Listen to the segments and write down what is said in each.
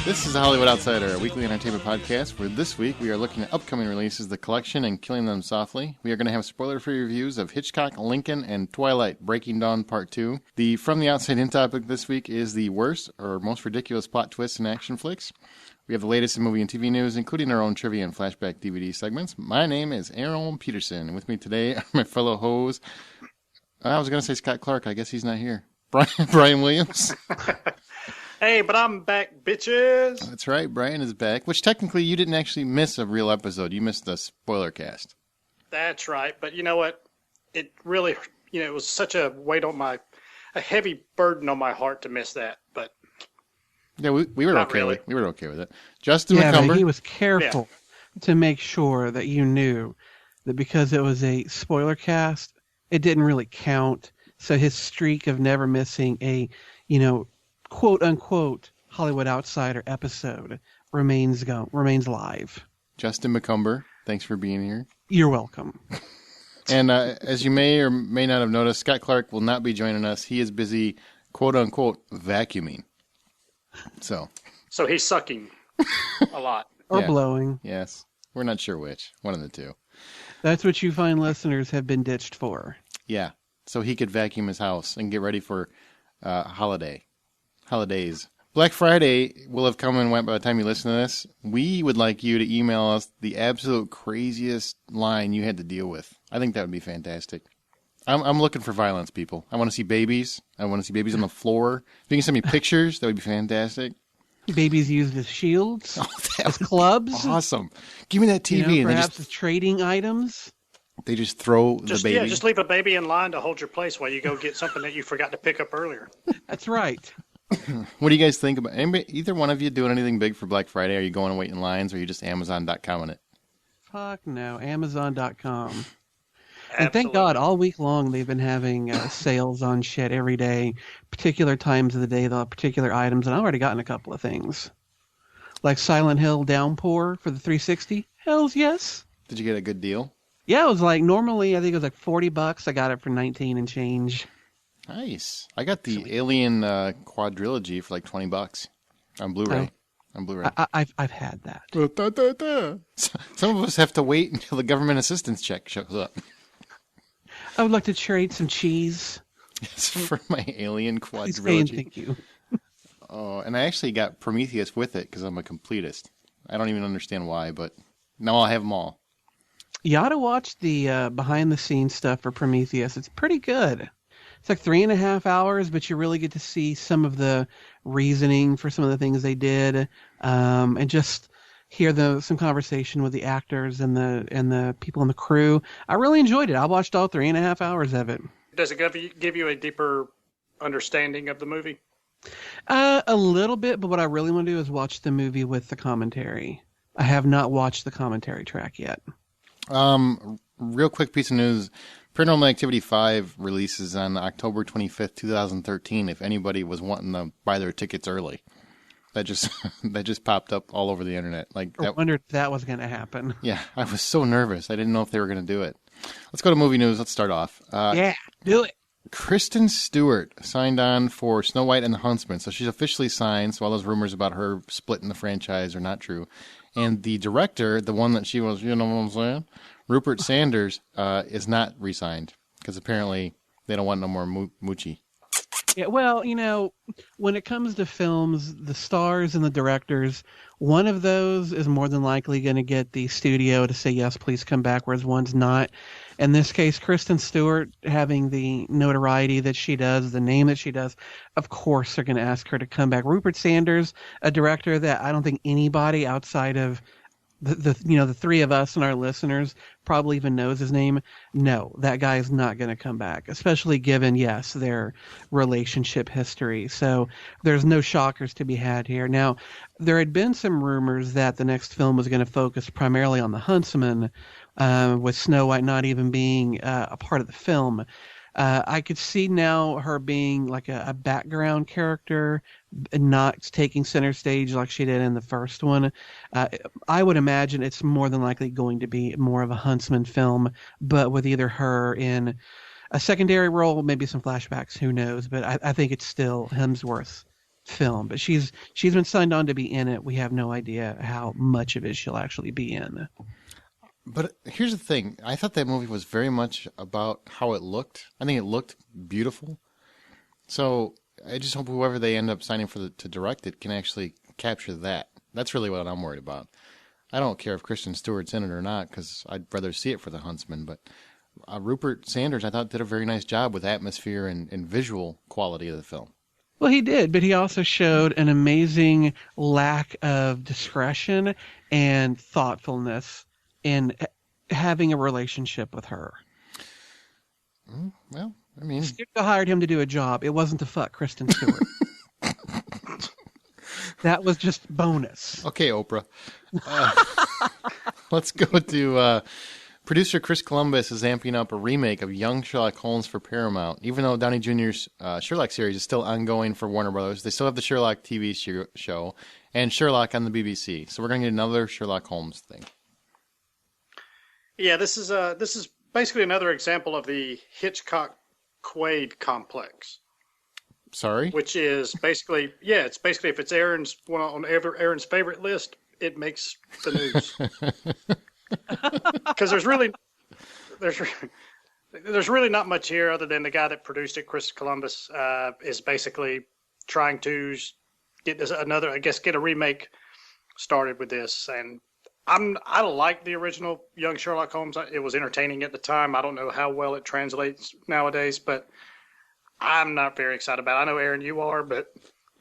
This is the Hollywood Outsider, a weekly entertainment podcast where this week we are looking at upcoming releases, The Collection, and Killing Them Softly. We are going to have spoiler-free reviews of Hitchcock, Lincoln, and Twilight, Breaking Dawn Part 2. The From the Outside In topic this week is the worst or most ridiculous plot twists in action flicks. We have the latest in movie and TV news, including our own trivia and Flashback DVD segments. My name is Aaron Peterson, and with me today are my fellow hoes. I was going to say Scott Clark. I guess he's not here. Brian Williams. Hey, but I'm back, bitches. That's right, Brian is back, which technically you didn't actually miss a real episode. You missed the spoiler cast. That's right, but you know what? It really, it was such a weight on a heavy burden on my heart to miss that, but... Yeah, we were okay really. We were okay with it. Justin Yeah, McCumber. but he was careful to make sure that you knew that because it was a spoiler cast, it didn't really count. So his streak of never missing a, quote unquote Hollywood Outsider episode remains live. Justin McCumber, thanks for being here. You're welcome. And as you may or may not have noticed, Scott Clark will not be joining us. He is busy, quote unquote, vacuuming. So he's sucking a lot. Or blowing. Yes. We're not sure which. One of the two. That's what you fine listeners have been ditched for. Yeah. So he could vacuum his house and get ready for holidays. Black Friday will have come and went by the time you listen to this. We would like you to email us the absolute craziest line you had to deal with. I think that would be fantastic. I'm looking for violence, people. I want to see babies. I want to see babies on the floor. If you can send me pictures, that would be fantastic. Babies used as shields, as clubs. Awesome. Give me that TV. And perhaps as trading items. They just throw the baby. Yeah, just leave a baby in line to hold your place while you go get something that you forgot to pick up earlier. That's right. What do you guys think about either one of you doing anything big for Black Friday? Are you going to wait in lines, or are you just Amazon.com on it? Fuck no, Amazon.com. Absolutely. And thank God, all week long they've been having sales on shit every day, particular times of the day, the particular items, and I've already gotten a couple of things. Like Silent Hill Downpour for the 360. Hells yes. Did you get a good deal? Yeah, it was like, normally I think it was like $40. I got it for 19 and change. Nice. I got the Alien quadrilogy for like $20 on Blu-ray. I've had that. Some of us have to wait until the government assistance check shows up. I would like to trade some cheese. Yes, for my Alien Please quadrilogy. pay and thank you. Oh, and I actually got Prometheus with it because I'm a completist. I don't even understand why, but now I'll have them all. You ought to watch the behind-the-scenes stuff for Prometheus. It's pretty good. It's like 3.5 hours, but you really get to see some of the reasoning for some of the things they did, and just hear some conversation with the actors and the people in the crew. I really enjoyed it. I watched all 3.5 hours of it. Does it give you a deeper understanding of the movie? A little bit, but what I really want to do is watch the movie with the commentary. I have not watched the commentary track yet. Real quick piece of news. Paranormal Activity 5 releases on October 25th, 2013, if anybody was wanting to buy their tickets early. That just popped up all over the internet. I wondered if that was going to happen. Yeah, I was so nervous. I didn't know if they were going to do it. Let's go to movie news. Let's start off. Yeah, do it. Kristen Stewart signed on for Snow White and the Huntsman, so she's officially signed, so all those rumors about her splitting the franchise are not true. And the director, the one that she was, you know what I'm saying? Rupert Sanders is not re-signed because apparently they don't want no more moochie. Yeah, well, when it comes to films, the stars and the directors, one of those is more than likely going to get the studio to say, yes, please come back, whereas one's not. In this case, Kristen Stewart, having the notoriety that she does, the name that she does, of course they're going to ask her to come back. Rupert Sanders, a director that I don't think anybody outside of the three of us and our listeners probably even knows his name. No, that guy is not going to come back, especially given, yes, their relationship history. So there's no shockers to be had here. Now, there had been some rumors that the next film was going to focus primarily on the Huntsman, with Snow White not even being a part of the film. I could see now her being like a background character, not taking center stage like she did in the first one. I would imagine it's more than likely going to be more of a Huntsman film, but with either her in a secondary role, maybe some flashbacks, who knows. But I think it's still Hemsworth film, but she's been signed on to be in it. We have no idea how much of it she'll actually be in. But here's the thing. I thought that movie was very much about how it looked. I think it looked beautiful. So I just hope whoever they end up signing for to direct it can actually capture that. That's really what I'm worried about. I don't care if Kristen Stewart's in it or not, because I'd rather see it for the Huntsman. But Rupert Sanders, I thought, did a very nice job with atmosphere and visual quality of the film. Well, he did, but he also showed an amazing lack of discretion and thoughtfulness in having a relationship with her. Well, I mean... Studio hired him to do a job. It wasn't to fuck Kristen Stewart. That was just bonus. Okay, Oprah. Let's go to... Producer Chris Columbus is amping up a remake of Young Sherlock Holmes for Paramount. Even though Downey Jr.'s Sherlock series is still ongoing for Warner Brothers, they still have the Sherlock TV show and Sherlock on the BBC. So we're going to get another Sherlock Holmes thing. Yeah, this is basically another example of the Hitchcock-Quaid complex. Sorry? Which is basically, it's basically if it's Aaron's one on Aaron's favorite list, it makes the news. Because there's really not much here other than the guy that produced it, Chris Columbus, is basically trying to get a remake started with this. And I like the original Young Sherlock Holmes. It was entertaining at the time. I don't know how well it translates nowadays, but I'm not very excited about it. I know, Aaron, you are, but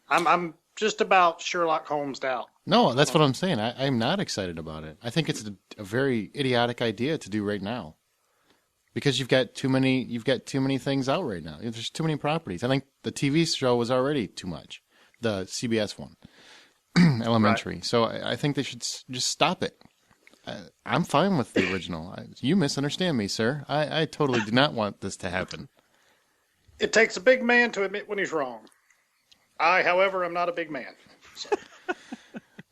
I'm just about Sherlock Holmes out. No, that's what I'm saying. I'm not excited about it. I think it's a very idiotic idea to do right now, because you've got too many things out right now. There's too many properties. I think the TV show was already too much, the CBS one, Elementary. Right. So I think they should just stop it. I'm fine with the original. You misunderstand me, sir. I totally do not want this to happen. It takes a big man to admit when he's wrong. I, however, am not a big man. So.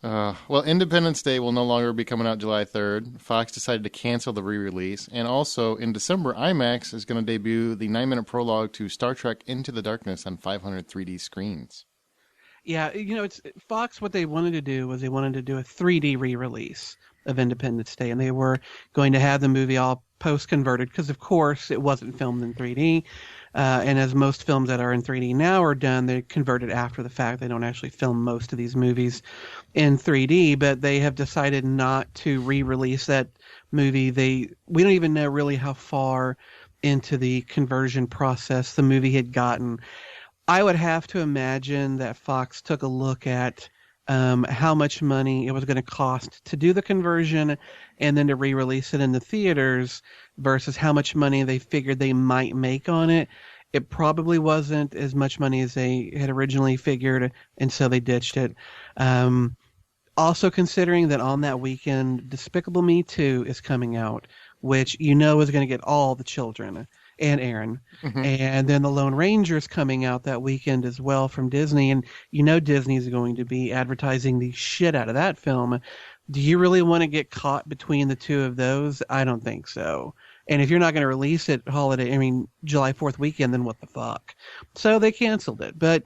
Well, Independence Day will no longer be coming out July 3rd. Fox decided to cancel the re-release. And also, in December, IMAX is going to debut the 9-minute prologue to Star Trek Into the Darkness on 500 3D screens. Yeah, it's Fox. What they wanted to do was they wanted to do a 3D re-release of Independence Day, and they were going to have the movie all post-converted because, of course, it wasn't filmed in 3D. And as most films that are in 3D now are done, they're converted after the fact. They don't actually film most of these movies in 3D, but they have decided not to re-release that movie. We don't even know really how far into the conversion process the movie had gotten. I would have to imagine that Fox took a look at how much money it was going to cost to do the conversion and then to re-release it in the theaters versus how much money they figured they might make on it. It probably wasn't as much money as they had originally figured, and so they ditched it. Also considering that on that weekend, Despicable Me 2 is coming out, which is going to get all the children and Aaron. Mm-hmm. And then The Lone Ranger is coming out that weekend as well from Disney. And Disney is going to be advertising the shit out of that film. Do you really want to get caught between the two of those? I don't think so. And if you're not going to release it July 4th weekend, then what the fuck? So they canceled it. But,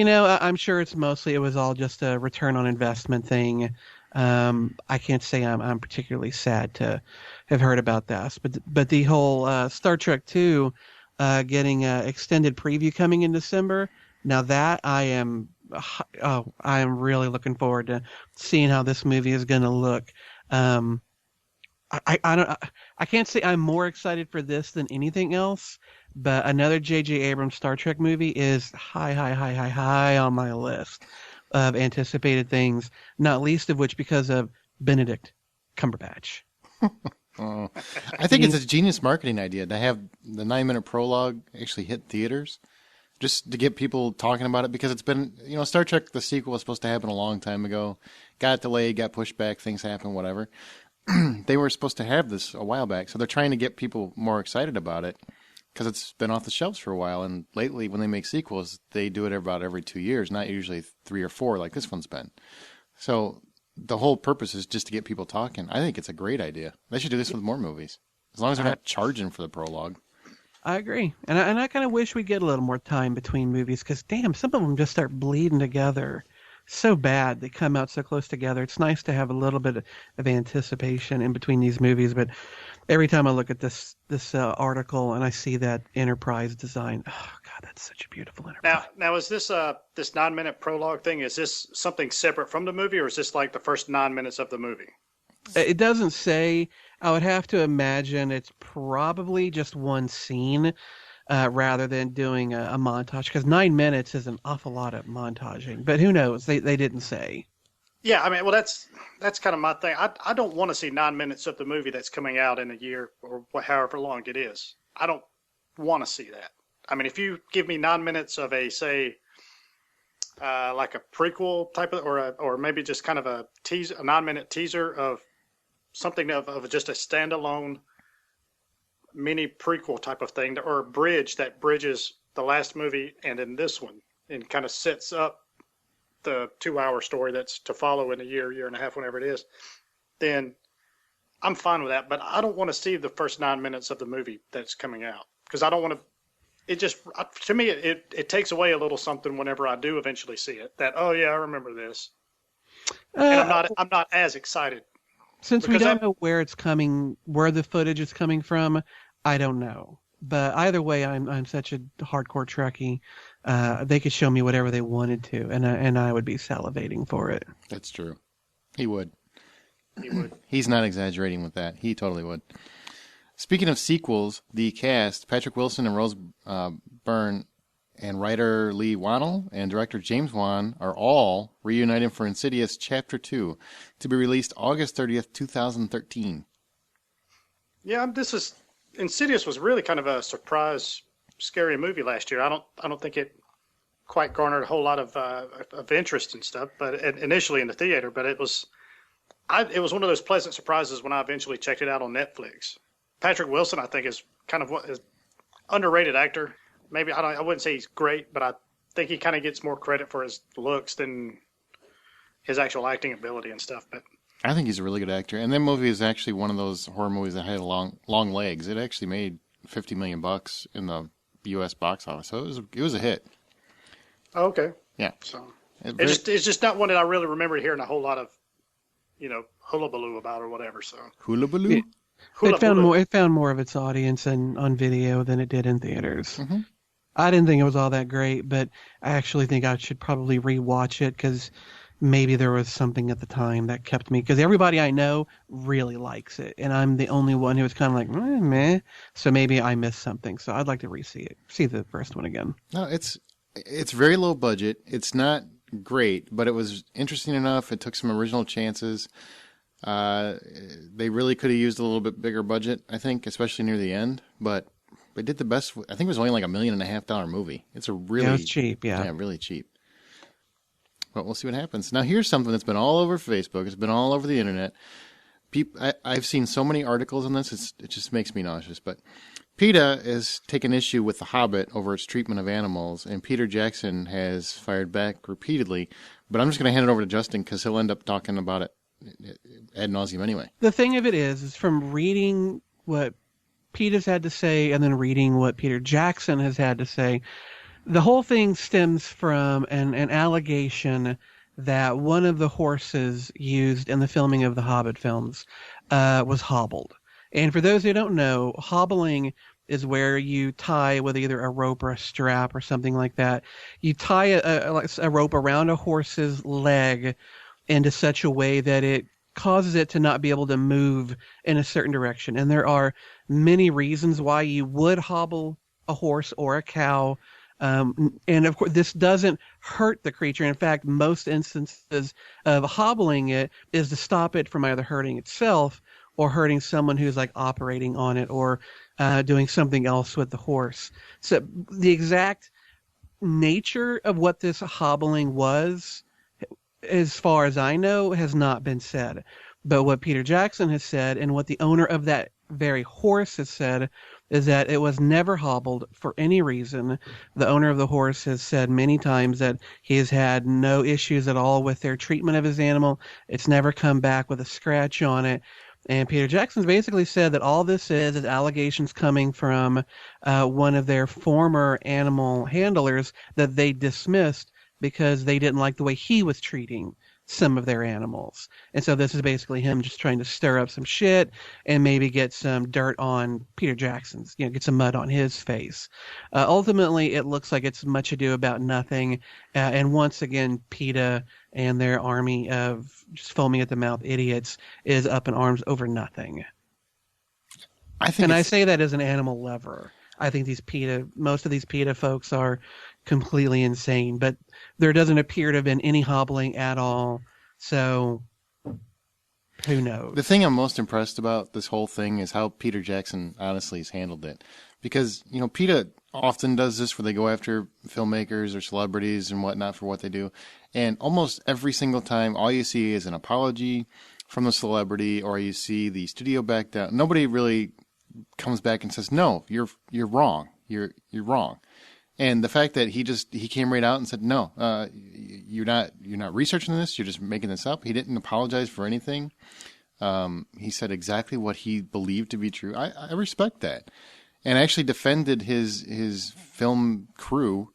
I'm sure it was all just a return on investment thing. I can't say I'm particularly sad to have heard about this, but the whole Star Trek 2 getting an extended preview coming in December. Now that I am really looking forward to seeing how this movie is going to look. I can't say I'm more excited for this than anything else, but another J.J. Abrams Star Trek movie is high on my list of anticipated things, not least of which because of Benedict Cumberbatch. I think it's a genius marketing idea to have the 9-minute prologue actually hit theaters, just to get people talking about it, because it's been, Star Trek, the sequel was supposed to happen a long time ago, got delayed, got pushed back, things happen, whatever. They were supposed to have this a while back, so they're trying to get people more excited about it because it's been off the shelves for a while. And lately, when they make sequels, they do it about every 2 years, not usually 3 or 4 like this one's been. So the whole purpose is just to get people talking. I think it's a great idea. They should do this with more movies, as long as they're not charging for the prologue. I agree. And I kind of wish we get a little more time between movies because, damn, some of them just start bleeding together so bad. They come out so close together. It's nice to have a little bit of anticipation in between these movies. But every time I look at this article and I see that Enterprise design, oh, God, that's such a beautiful Enterprise. Now is this 9-minute prologue thing, is this something separate from the movie, or is this like the first 9 minutes of the movie? It doesn't say. I would have to imagine it's probably just one scene rather than doing a montage, because 9 minutes is an awful lot of montaging. But who knows? They didn't say. Yeah, I mean, well, that's kind of my thing. I don't want to see 9 minutes of the movie that's coming out in a year or however long it is. I don't want to see that. I mean, if you give me 9 minutes of a, say, like a prequel type of, or maybe just kind of a 9-minute teaser of something of just a standalone mini prequel type of thing, or a bridge that bridges the last movie and in this one, and kind of sets up the 2-hour story that's to follow in a year and a half, whenever it is, then I'm fine with that. But I don't want to see the first 9 minutes of the movie that's coming out, because I don't want to. It just, to me, it takes away a little something whenever I do eventually see it. That, oh yeah, I remember this, and I'm not as excited. Since we don't know where it's coming, where the footage is coming from, I don't know. But either way, I'm such a hardcore Trekkie. They could show me whatever they wanted to, and I would be salivating for it. That's true. He would. He would. He's not exaggerating with that. He totally would. Speaking of sequels, the cast, Patrick Wilson and Rose Byrne, and writer Lee Wannell and director James Wan are all reunited for Insidious Chapter 2 to be released August 30th, 2013. Yeah, Insidious was really kind of a surprise, scary movie last year. I don't think it quite garnered a whole lot of interest and stuff, but initially in the theater. But it was one of those pleasant surprises when I eventually checked it out on Netflix. Patrick Wilson, I think, is kind of is underrated actor. Maybe I wouldn't say he's great, but I think he kind of gets more credit for his looks than his actual acting ability and stuff. But I think he's a really good actor, and that movie is actually one of those horror movies that had long legs. It actually made $50 million in the U.S. box office, so it was a hit. Oh, okay. Yeah. So it's just not one that I really remember hearing a whole lot of, hullabaloo about or whatever. So hullabaloo. Yeah. It found more of its audience on video than it did in theaters. Mm-hmm. I didn't think it was all that great, but I actually think I should probably rewatch it because maybe there was something at the time that kept me. Because everybody I know really likes it, and I'm the only one who was kind of like, meh. So maybe I missed something. So I'd like to see the first one again. No, it's very low budget. It's not great, but it was interesting enough. It took some original chances. They really could have used a little bit bigger budget, I think, especially near the end. But they did the best. I think it was only like $1.5 million movie. It's it's cheap. Yeah, really cheap. But we'll see what happens. Now, here's something that's been all over Facebook. It's been all over the internet. I've seen so many articles on this. It just makes me nauseous. But PETA has taken issue with The Hobbit over its treatment of animals, and Peter Jackson has fired back repeatedly. But I'm just going to hand it over to Justin because he'll end up talking about it ad nauseum anyway. The thing of it is from reading what PETA's had to say and then reading what Peter Jackson has had to say, the whole thing stems from an allegation that one of the horses used in the filming of the Hobbit films was hobbled. And for those who don't know, hobbling is where you tie with either a rope or a strap or something like that. You tie a rope around a horse's leg into such a way that it causes it to not be able to move in a certain direction. And there are many reasons why you would hobble a horse or a cow. And of course, this doesn't hurt the creature. In fact, most instances of hobbling it is to stop it from either hurting itself or hurting someone who's like operating on it or doing something else with the horse. So the exact nature of what this hobbling was, as far as I know, has not been said. But what Peter Jackson has said and what the owner of that very horse has said is that it was never hobbled for any reason. The owner of the horse has said many times that he has had no issues at all with their treatment of his animal. It's never come back with a scratch on it. And Peter Jackson's basically said that all this is allegations coming from one of their former animal handlers that they dismissed because they didn't like the way he was treating some of their animals. And so this is basically him just trying to stir up some shit and maybe get some dirt on Peter Jackson's, get some mud on his face. Ultimately, it looks like it's much ado about nothing. And once again, PETA and their army of just foaming at the mouth idiots is up in arms over nothing. I say that as an animal lover. I think most of these PETA folks are completely insane, but there doesn't appear to have been any hobbling at all. So who knows? The thing I'm most impressed about this whole thing is how Peter Jackson honestly has handled it. Because, PETA often does this where they go after filmmakers or celebrities and whatnot for what they do. And almost every single time, all you see is an apology from the celebrity, or you see the studio back down. Nobody really comes back and says, "No, you're wrong. You're wrong." And the fact that he came right out and said, "No, you're not researching this. You're just making this up." He didn't apologize for anything. He said exactly what he believed to be true. I respect that, and actually defended his film crew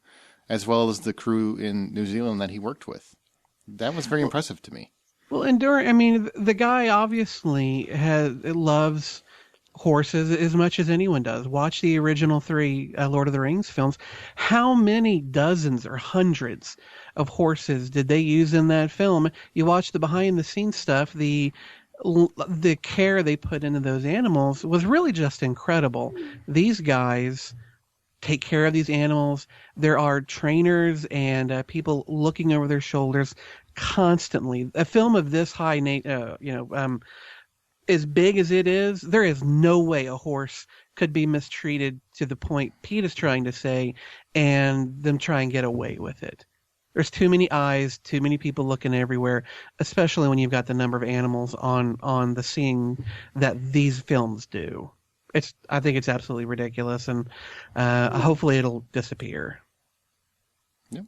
as well as the crew in New Zealand that he worked with. That was very impressive to me. Well, and the guy obviously loves horses as much as anyone does. Watch the original 3 Lord of the Rings films. How many dozens or hundreds of horses did they use in that film? You watch the behind the scenes stuff, the care they put into those animals was really just incredible. These guys take care of these animals. There are trainers and people looking over their shoulders constantly. A film of this high as big as it is, there is no way a horse could be mistreated to the point Pete is trying to say and them try and get away with it. There's too many eyes, too many people looking everywhere, especially when you've got the number of animals on the scene that these films do. I think it's absolutely ridiculous, and hopefully it'll disappear. Yep.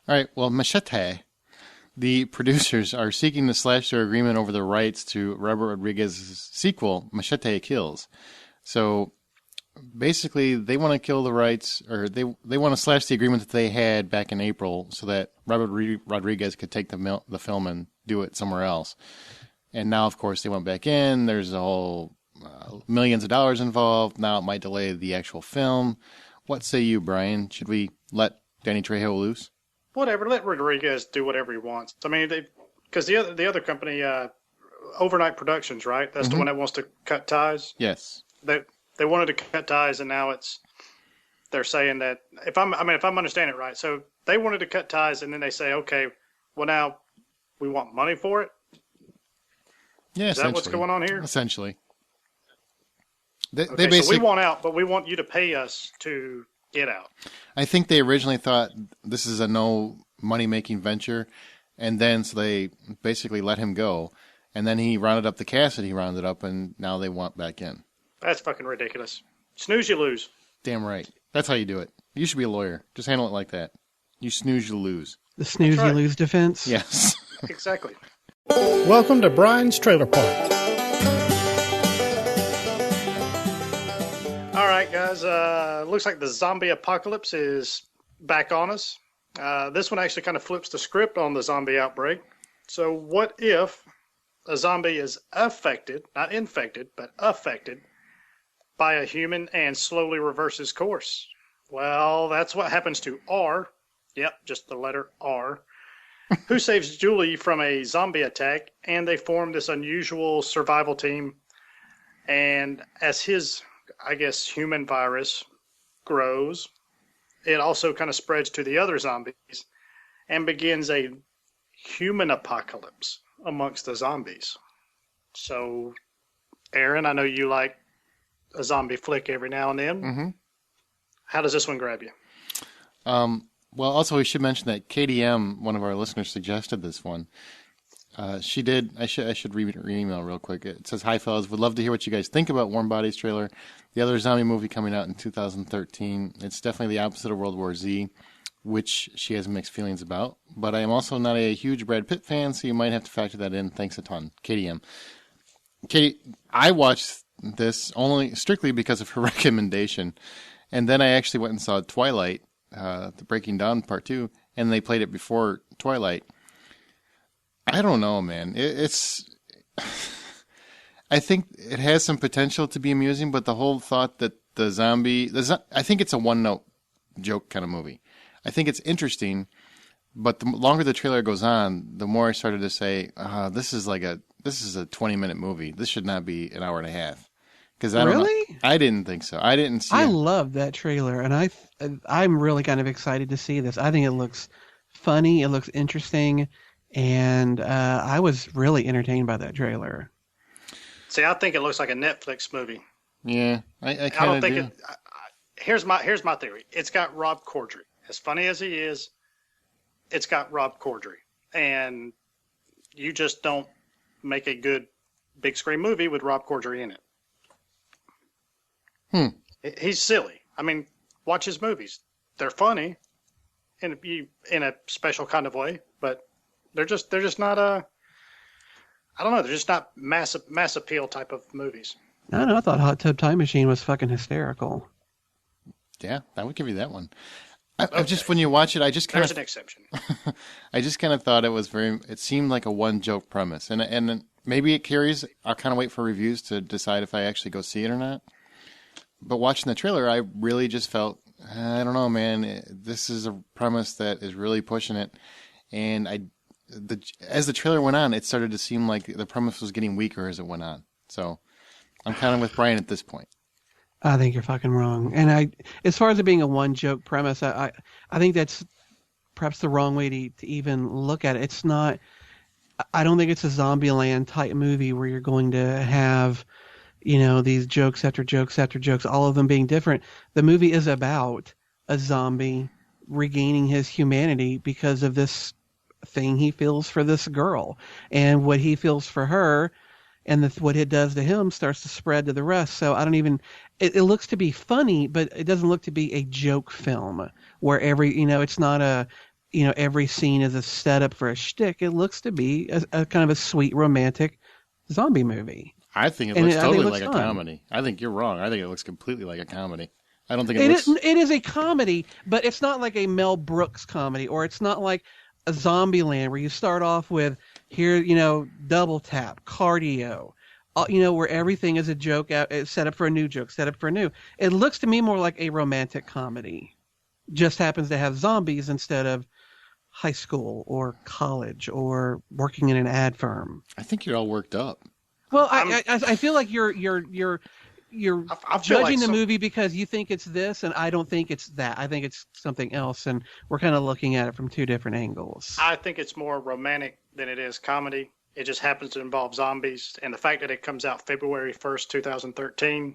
All right, well, Machete. The producers are seeking to slash their agreement over the rights to Robert Rodriguez's sequel, Machete Kills. So basically, they want to kill the rights, or they want to slash the agreement that they had back in April so that Robert Rodriguez could take the film and do it somewhere else. And now, of course, they went back in. There's a whole millions of dollars involved. Now it might delay the actual film. What say you, Brian? Should we let Danny Trejo loose? Whatever, let Rodriguez do whatever he wants. I mean, because the other company, Overnight Productions, right? That's the one that wants to cut ties. Yes. They wanted to cut ties, and now they're saying that if I'm understanding it right, so they wanted to cut ties, and then they say, okay, well now we want money for it. Yeah, is that what's going on here? Essentially. They basically, so we want out, but we want you to pay us to get out. I think they originally thought this is a no money-making venture, and then so they basically let him go, and then he rounded up the cast that he rounded up, and now they want back in. That's fucking ridiculous. Snooze, you lose. Damn right. That's how you do it. You should be a lawyer. Just handle it like that. You snooze, you lose. The snooze, you lose defense? Yes. Exactly. Welcome to Brian's Trailer Park. All right, guys. Looks like the zombie apocalypse is back on us. This one actually kind of flips the script on the zombie outbreak. So what if a zombie is affected, not infected, but affected by a human and slowly reverses course? Well, that's what happens to R. Yep, just the letter R. Who saves Julie from a zombie attack, and they form this unusual survival team. And as his, I guess, human virus grows, it also kind of spreads to the other zombies and begins a human apocalypse amongst the zombies. So, Aaron, I know you like a zombie flick every now and then. Mm-hmm. How does this one grab you? Well, also we should mention that KDM, one of our listeners, suggested this one. She did. I should read her email real quick. It says, "Hi, fellas. Would love to hear what you guys think about Warm Bodies trailer. The other zombie movie coming out in 2013. It's definitely the opposite of World War Z, which she has mixed feelings about. But I am also not a huge Brad Pitt fan, so you might have to factor that in. Thanks a ton. KDM." Katie, I watched this only strictly because of her recommendation, and then I actually went and saw Twilight, the Breaking Dawn Part 2, and they played it before Twilight. I don't know, man. It's I think it has some potential to be amusing, but the whole thought that I think it's a one-note joke kind of movie. I think it's interesting, but the longer the trailer goes on, the more I started to say, this is a 20-minute movie. This should not be an hour and a half. Because I didn't think so. I didn't see. I love that trailer, and I'm really kind of excited to see this. I think it looks funny. It looks interesting, and I was really entertained by that trailer. See, I think it looks like a Netflix movie. Yeah, I kind of do. Here's my theory. It's got Rob Corddry. As funny as he is, it's got Rob Corddry, and you just don't make a good big screen movie with Rob Corddry in it. He's silly. I mean, watch his movies. They're funny in a special kind of way, but they're just not I don't know. They're just not mass appeal type of movies. I don't know. I thought Hot Tub Time Machine was fucking hysterical. Yeah, I would give you that one. I just, when you watch it, there's an exception. I just kind of thought it seemed like a one joke premise, and maybe it carries. I'll kind of wait for reviews to decide if I actually go see it or not. But watching the trailer, I really just felt, I don't know, man, this is a premise that is really pushing it. And as the trailer went on, it started to seem like the premise was getting weaker as it went on. So I'm kind of with Brian at this point. I think you're fucking wrong. And as far as it being a one joke premise, I think that's perhaps the wrong way to even look at it. It's not, I don't think it's a Zombieland type movie where you're going to have, these jokes after jokes after jokes, all of them being different. The movie is about a zombie regaining his humanity because of this thing he feels for this girl, and what he feels for her and what it does to him starts to spread to the rest. So it looks to be funny, but it doesn't look to be a joke film where it's not every scene is a setup for a shtick. It looks to be a kind of a sweet romantic zombie movie. I think it looks totally like a comedy. I think you're wrong. I think it looks completely like a comedy. I don't think it is a comedy, but it's not like a Mel Brooks comedy, or it's not like a Zombieland where you start off with double tap, cardio, where everything is a joke, set up for a new joke, set up for a new. It looks to me more like a romantic comedy. Just happens to have zombies instead of high school or college or working in an ad firm. I think you're all worked up. Well, I feel like you're judging the movie because you think it's this, and I don't think it's that. I think it's something else, and we're kind of looking at it from two different angles. I think it's more romantic than it is comedy. It just happens to involve zombies, and the fact that it comes out February 1st, 2013,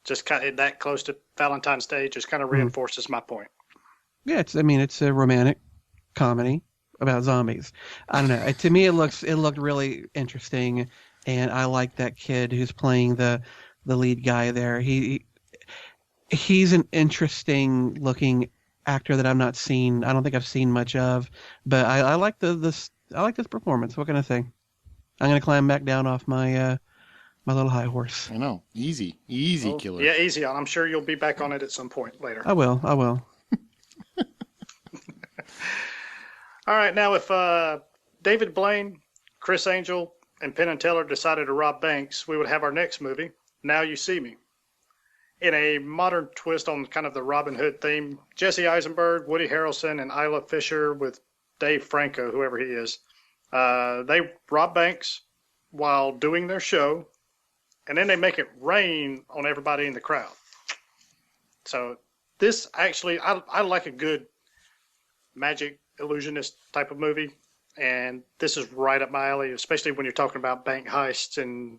just kind of that close to Valentine's Day, just kind of reinforces my point. Yeah, it's a romantic comedy about zombies. I don't know. To me, it looked really interesting, and I like that kid who's playing the lead guy there. He's an interesting looking actor that I've not seen. I don't think I've seen much of, but I like this performance. What can I say? I'm gonna climb back down off my my little high horse. I know, easy, killer. Yeah, easy on. I'm sure you'll be back on it at some point later. I will. All right, now if David Blaine, Chris Angel, and Penn and Teller decided to rob banks, we would have our next movie, Now You See Me. In a modern twist on kind of the Robin Hood theme, Jesse Eisenberg, Woody Harrelson, and Isla Fisher with Dave Franco, whoever he is, they rob banks while doing their show, and then they make it rain on everybody in the crowd. So this actually, I like a good magic illusionist type of movie. And this is right up my alley, especially when you're talking about bank heists and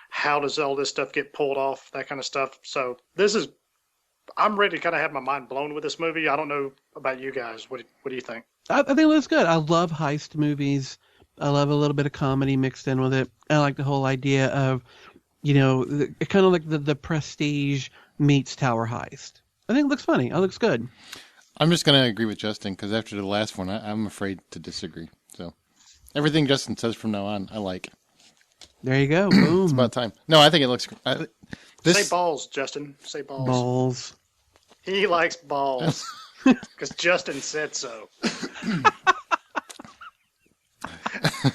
how does all this stuff get pulled off, that kind of stuff. So I'm ready to kind of have my mind blown with this movie. I don't know about you guys. What do you think? I think it looks good. I love heist movies. I love a little bit of comedy mixed in with it. I like the whole idea of, kind of like the Prestige meets Tower Heist. I think it looks funny. It looks good. I'm just going to agree with Justin because after the last one, I'm afraid to disagree. So everything Justin says from now on, I like. There you go. Boom. It's about time. No, I think it looks. Say balls, Justin. Say balls. Balls. He likes balls because Justin said so. I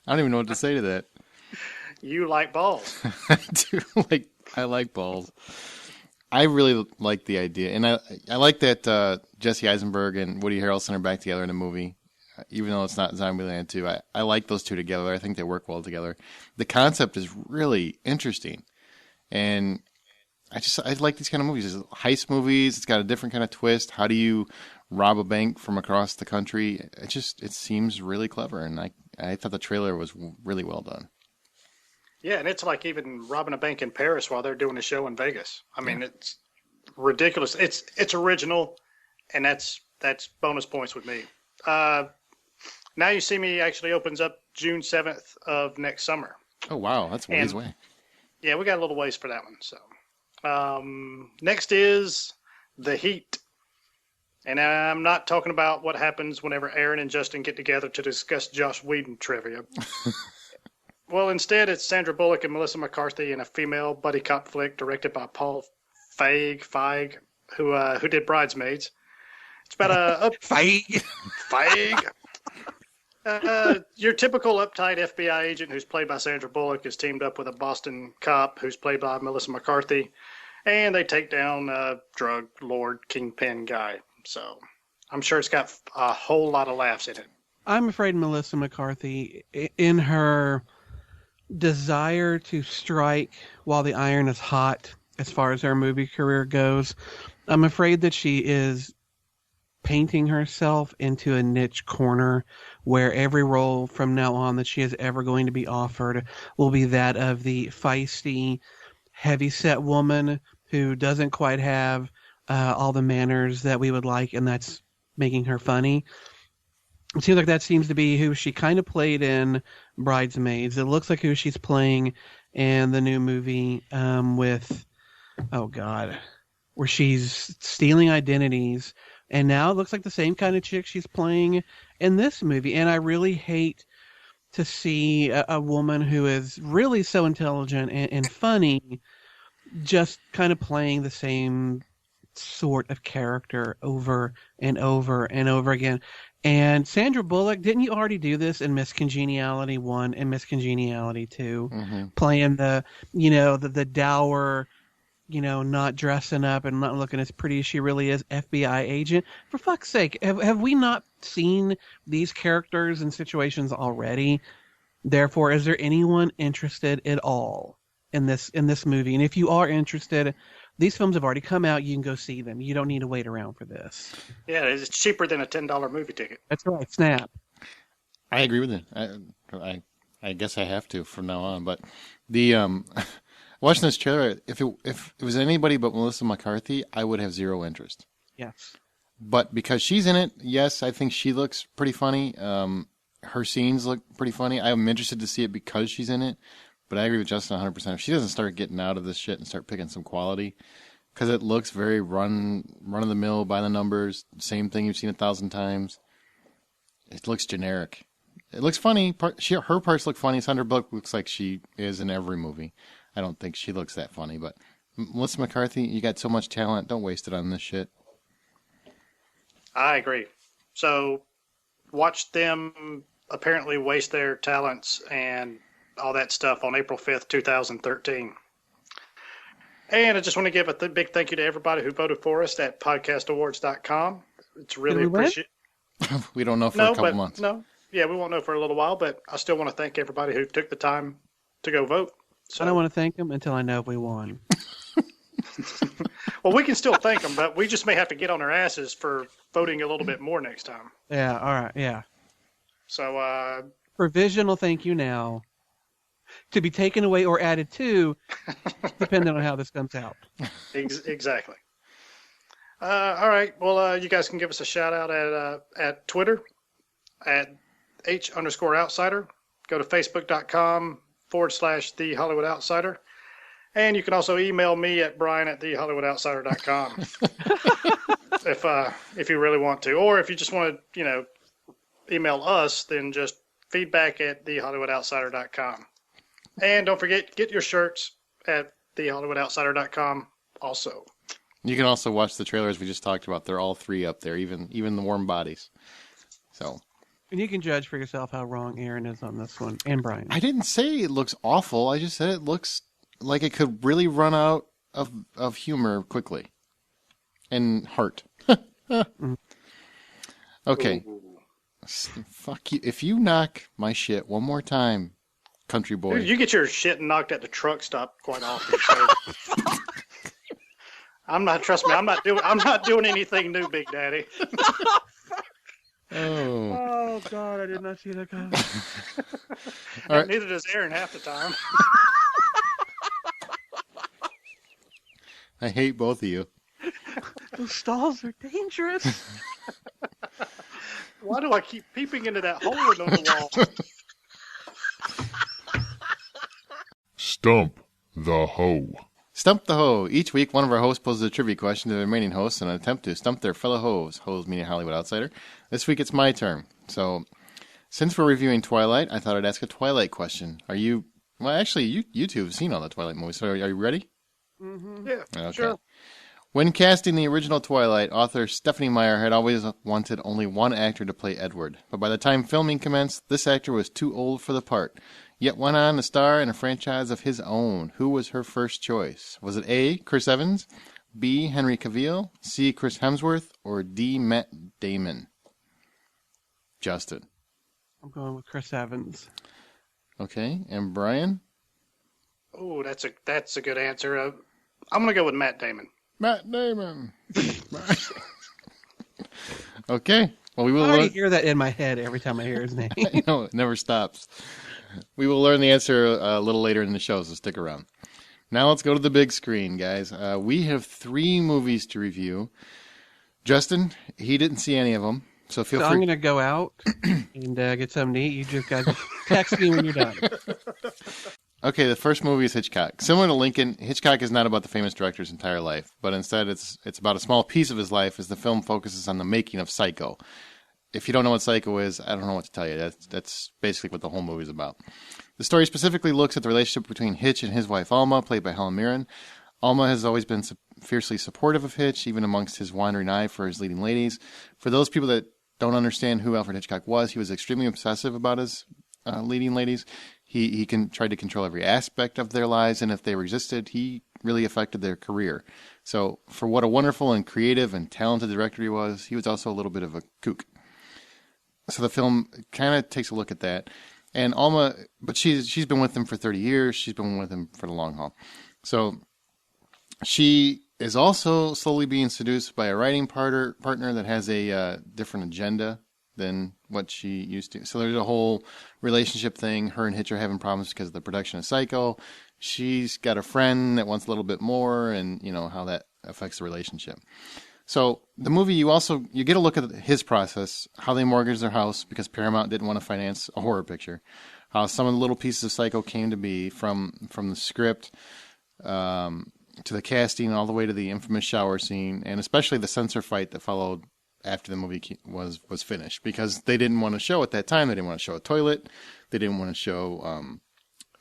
don't even know what to say to that. You like balls. I do I like balls. I really like the idea, and I like that Jesse Eisenberg and Woody Harrelson are back together in a movie, even though it's not Zombieland 2. I like those two together. I think they work well together. The concept is really interesting, and I like these kind of movies. It's heist movies. It's got a different kind of twist. How do you rob a bank from across the country? It seems really clever, and I thought the trailer was really well done. Yeah, and it's like even robbing a bank in Paris while they're doing a show in Vegas. I mean, it's ridiculous. It's original, and that's bonus points with me. Now You See Me actually opens up June 7th of next summer. Oh, wow. That's ways away. Yeah, we got a little ways for that one. So next is The Heat. And I'm not talking about what happens whenever Aaron and Justin get together to discuss Joss Whedon trivia. Well, instead, it's Sandra Bullock and Melissa McCarthy in a female buddy cop flick directed by Paul Feig, who did Bridesmaids. It's about a Feig. Your typical uptight FBI agent who's played by Sandra Bullock is teamed up with a Boston cop who's played by Melissa McCarthy, and they take down a drug lord kingpin guy. So I'm sure it's got a whole lot of laughs in it. I'm afraid Melissa McCarthy, in her desire to strike while the iron is hot as far as her movie career goes, I'm afraid that she is painting herself into a niche corner where every role from now on that she is ever going to be offered will be that of the feisty, heavy-set woman who doesn't quite have all the manners that we would like, and that's making her funny. It seems like that seems to be who she kind of played in Bridesmaids. It looks like who she's playing in the new movie with, oh God, where she's stealing identities. And now it looks like the same kind of chick she's playing in this movie. And I really hate to see a woman who is really so intelligent and funny just kind of playing the same sort of character over and over and over again. And Sandra Bullock, didn't you already do this in Miss Congeniality 1 and Miss Congeniality 2? Mm-hmm. Playing the dour, not dressing up and not looking as pretty as she really is, FBI agent. For fuck's sake, have we not seen these characters in situations already? Therefore, is there anyone interested at all in this movie? And if you are interested, these films have already come out. You can go see them. You don't need to wait around for this. Yeah, it's cheaper than a $10 movie ticket. That's right. Snap. I agree with it. I guess I have to from now on. But the watching this trailer, if it was anybody but Melissa McCarthy, I would have zero interest. Yes. But because she's in it, yes, I think she looks pretty funny. Her scenes look pretty funny. I'm interested to see it because she's in it. But I agree with Justin 100%. If she doesn't start getting out of this shit and start picking some quality, because it looks very run-of-the-mill, by the numbers, same thing you've seen 1,000 times. It looks generic. It looks funny. Her parts look funny. Sandra Bullock looks like she is in every movie. I don't think she looks that funny. But Melissa McCarthy, you got so much talent. Don't waste it on this shit. I agree. So watch them apparently waste their talents and all that stuff on April 5th, 2013. And I just want to give a big thank you to everybody who voted for us at podcastawards.com. It's really appreciated. We don't know for a couple months. No. Yeah, we won't know for a little while, but I still want to thank everybody who took the time to go vote. So, I don't want to thank them until I know if we won. Well, we can still thank them, but we just may have to get on our asses for voting a little bit more next time. Yeah, all right, yeah. So, provisional thank you now. To be taken away or added to, depending on how this comes out. Exactly. All right. Well, you guys can give us a shout out at Twitter at H_outsider. Go to Facebook.com/The Hollywood Outsider. And you can also email me at Brian@TheHollywoodOutsider.com if you really want to. Or if you just want to, email us, then just feedback@TheHollywoodOutsider.com. And don't forget, get your shirts at thehollywoodoutsiders.com also. You can also watch the trailers we just talked about. They're all three up there, even the warm bodies. So, and you can judge for yourself how wrong Aaron is on this one, and Brian. I didn't say it looks awful. I just said it looks like it could really run out of humor quickly and heart. Okay. Fuck you. If you knock my shit one more time, country boy. Dude, you get your shit knocked at the truck stop quite often. So. Trust me, I'm not doing anything new, Big Daddy. Oh God, I did not see that coming. Right. Neither does Aaron half the time. I hate both of you. Those stalls are dangerous. Why do I keep peeping into that hole in the wall? Stump the Hoe. Stump the Hoe. Each week, one of our hosts poses a trivia question to the remaining hosts in an attempt to stump their fellow hoes. Hoes meaning Hollywood outsider. This week, it's my turn. So, since we're reviewing Twilight, I thought I'd ask a Twilight question. Are you... Well, actually, you two have seen all the Twilight movies, so are you ready? Mm-hmm. Yeah, okay. Sure. When casting the original Twilight, author Stephanie Meyer had always wanted only one actor to play Edward. But by the time filming commenced, this actor was too old for the part, yet went on to star in a franchise of his own. Who was her first choice? Was it A, Chris Evans, B, Henry Cavill, C, Chris Hemsworth, or D, Matt Damon? Justin. I'm going with Chris Evans. Okay, and Brian? Oh, that's a good answer. I'm going to go with Matt Damon. Matt Damon. Okay. Well, we will. I already hear that in my head every time I hear his name. I know, it never stops. We will learn the answer a little later in the show, so stick around. Now let's go to the big screen, guys. We have 3 movies to review. Justin, he didn't see any of them, so feel free. I'm going to go out and get something to eat. You just guys text me when you're done. Okay, the first movie is Hitchcock. Similar to Lincoln, Hitchcock is not about the famous director's entire life, but instead it's about a small piece of his life as the film focuses on the making of Psycho. If you don't know what Psycho is, I don't know what to tell you. That's basically what the whole movie is about. The story specifically looks at the relationship between Hitch and his wife Alma, played by Helen Mirren. Alma has always been fiercely supportive of Hitch, even amongst his wandering eye for his leading ladies. For those people that don't understand who Alfred Hitchcock was, he was extremely obsessive about his leading ladies. He tried to control every aspect of their lives, and if they resisted, he really affected their career. So for what a wonderful and creative and talented director he was also a little bit of a kook. So the film kind of takes a look at that. And Alma, but she's been with him for 30 years. She's been with him for the long haul. So she is also slowly being seduced by a writing partner that has a different agenda than what she used to. So there's a whole relationship thing. Her and Hitch are having problems because of the production of Psycho. She's got a friend that wants a little bit more, and you know how that affects the relationship. So the movie, you get a look at his process, how they mortgaged their house because Paramount didn't want to finance a horror picture, how some of the little pieces of Psycho came to be from the script to the casting, all the way to the infamous shower scene, and especially the censor fight that followed after the movie was finished, because they didn't want to show at that time. They didn't want to show a toilet. They didn't want to show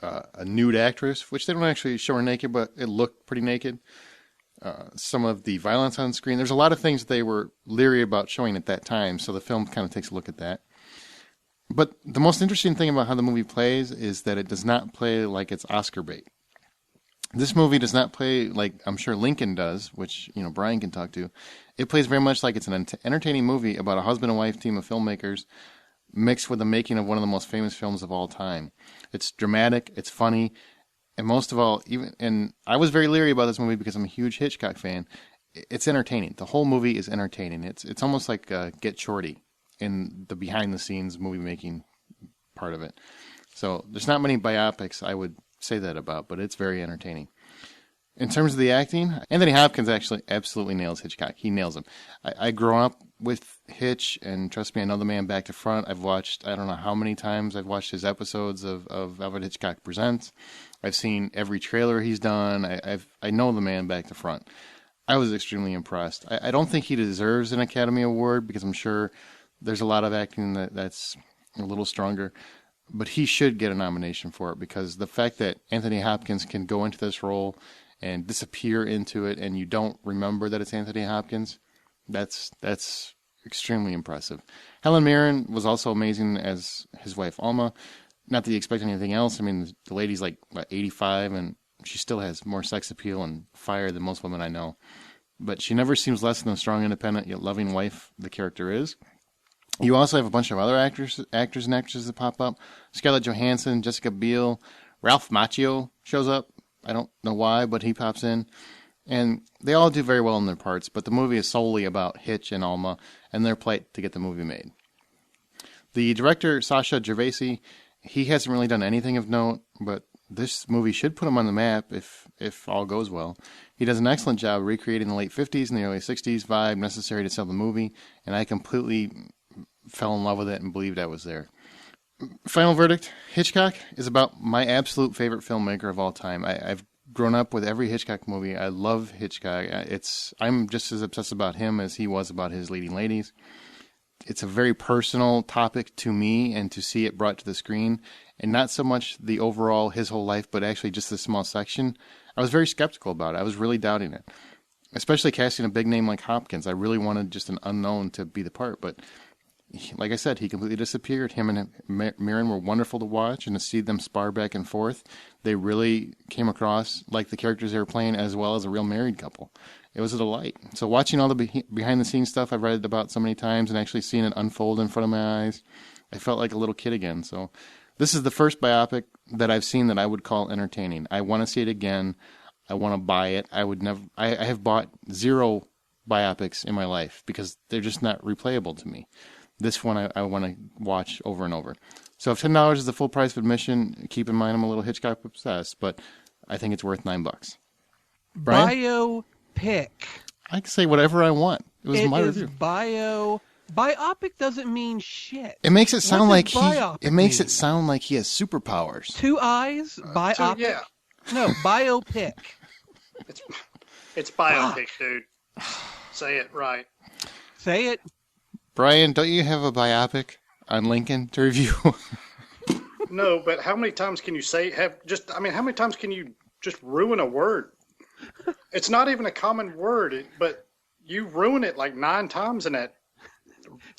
a nude actress, which they don't actually show her naked, but it looked pretty naked. Some of the violence on screen. There's a lot of things that they were leery about showing at that time, so the film kind of takes a look at that. But the most interesting thing about how the movie plays is that it does not play like it's Oscar bait. This movie does not play like I'm sure Lincoln does, which Brian can talk to. It plays very much like it's an entertaining movie about a husband and wife team of filmmakers mixed with the making of one of the most famous films of all time. It's dramatic, it's funny, and most of all, and I was very leery about this movie because I'm a huge Hitchcock fan. It's entertaining. The whole movie is entertaining. It's almost like Get Shorty in the behind-the-scenes movie-making part of it. So there's not many biopics I would say that about, but it's very entertaining. In terms of the acting, Anthony Hopkins actually absolutely nails Hitchcock. He nails him. I grew up with Hitch, and trust me, I know the man back to front. I've watched, I don't know how many times I've watched his episodes of Alfred Hitchcock Presents. I've seen every trailer he's done. I know the man back to front. I was extremely impressed. I don't think he deserves an Academy Award because I'm sure there's a lot of acting that's a little stronger. but he should get a nomination for it because the fact that Anthony Hopkins can go into this role and disappear into it and you don't remember that it's Anthony Hopkins, that's extremely impressive. Helen Mirren was also amazing as his wife Alma. Not that you expect anything else. I mean, the lady's like 85 and she still has more sex appeal and fire than most women I know. But she never seems less than a strong, independent, yet loving wife the character is. You also have a bunch of other actors and actresses that pop up. Scarlett Johansson, Jessica Biel, Ralph Macchio shows up. I don't know why, but he pops in. And they all do very well in their parts, but the movie is solely about Hitch and Alma and their plight to get the movie made. The director, Sasha Gervasi, he hasn't really done anything of note, but this movie should put him on the map if all goes well. He does an excellent job recreating the late 50s and the early 60s vibe necessary to sell the movie, and I completely fell in love with it and believed I was there. Final verdict, Hitchcock is about my absolute favorite filmmaker of all time. I've grown up with every Hitchcock movie. I love Hitchcock. I'm just as obsessed about him as he was about his leading ladies. It's a very personal topic to me, and to see it brought to the screen, and not so much the overall his whole life, but actually just this small section, I was very skeptical about it. I was really doubting it, especially casting a big name like Hopkins. I really wanted just an unknown to be the part, but like I said, he completely disappeared. Him and Mirren were wonderful to watch, and to see them spar back and forth, they really came across like the characters they were playing as well as a real married couple. It was a delight. So watching all the behind-the-scenes stuff I've read about so many times and actually seeing it unfold in front of my eyes, I felt like a little kid again. So this is the first biopic that I've seen that I would call entertaining. I want to see it again. I want to buy it. I have bought 0 biopics in my life because they're just not replayable to me. This one I want to watch over and over. So if $10 is the full price of admission, keep in mind I'm a little Hitchcock obsessed, but I think it's worth $9. Brian? Biopic. I can say whatever I want. It was my review. Biopic doesn't mean shit. It makes it sound like he has superpowers. 2 eyes? Biopic? Yeah. No, biopic. It's biopic, dude. Say it right. Say it. Brian, don't you have a biopic on Lincoln to review? No, but how many times can you how many times can you just ruin a word? It's not even a common word, but you ruin it like 9 times in that.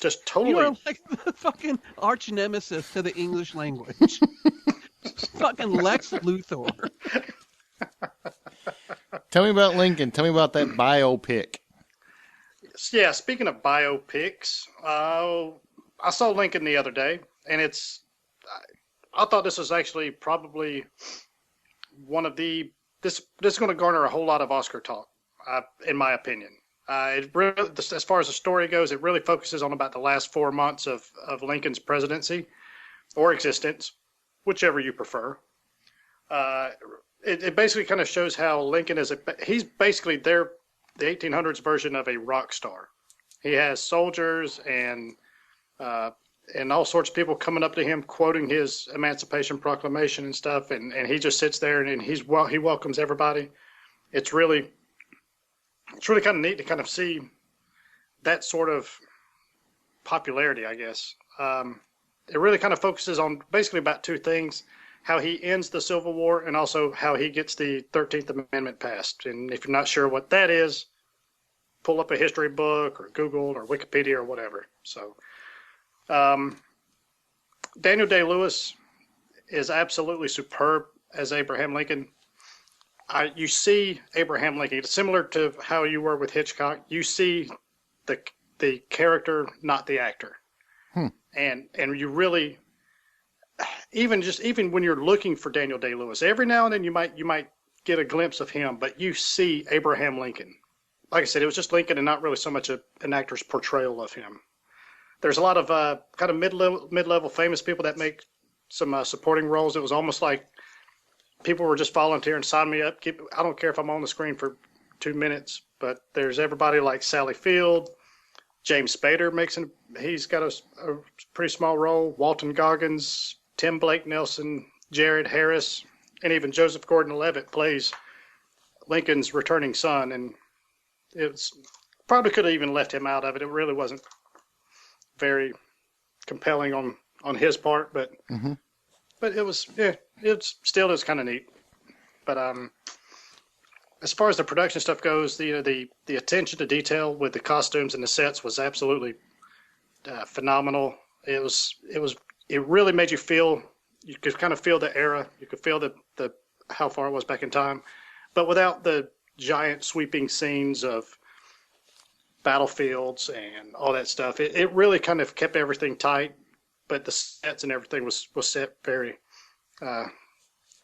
Just totally. You are like the fucking arch nemesis to the English language. Fucking Lex Luthor. Tell me about Lincoln. Tell me about that biopic. Yeah, speaking of biopics, I saw Lincoln the other day, and I thought this was actually probably one of this is going to garner a whole lot of Oscar talk, in my opinion. It really, as far as the story goes, it really focuses on about the last 4 months of Lincoln's presidency or existence, whichever you prefer. It basically kind of shows how Lincoln he's basically the 1800s version of a rock star. He has soldiers and all sorts of people coming up to him quoting his Emancipation Proclamation and stuff, and he just sits there and he welcomes everybody. It's really kind of neat to kind of see that sort of popularity, I guess. It really kind of focuses on basically about 2 things: how he ends the Civil War and also how he gets the 13th Amendment passed. And if you're not sure what that is, pull up a history book or Google or Wikipedia or whatever. So Daniel Day-Lewis is absolutely superb as Abraham Lincoln. You see Abraham Lincoln. It's similar to how you were with Hitchcock. You see the character, not the actor. And you really, even when you're looking for Daniel Day-Lewis, every now and then you might get a glimpse of him, but you see Abraham Lincoln. Like I said, it was just Lincoln and not really so much an actor's portrayal of him. There's a lot of kind of mid-level famous people that make some supporting roles. It was almost like people were just volunteering, sign me up. I don't care if I'm on the screen for 2 minutes, but there's everybody like Sally Field, James Spader he's got a pretty small role. Walton Goggins, Tim Blake Nelson, Jared Harris, and even Joseph Gordon-Levitt plays Lincoln's returning son. And it's probably could have even left him out of it. It really wasn't very compelling on his part, but But it was kind of neat. But as far as the production stuff goes, the attention to detail with the costumes and the sets was absolutely phenomenal. It really made you feel. You could kind of feel the era. You could feel the how far it was back in time, but without the giant sweeping scenes of battlefields and all that stuff. It really kind of kept everything tight, but the sets and everything was set very,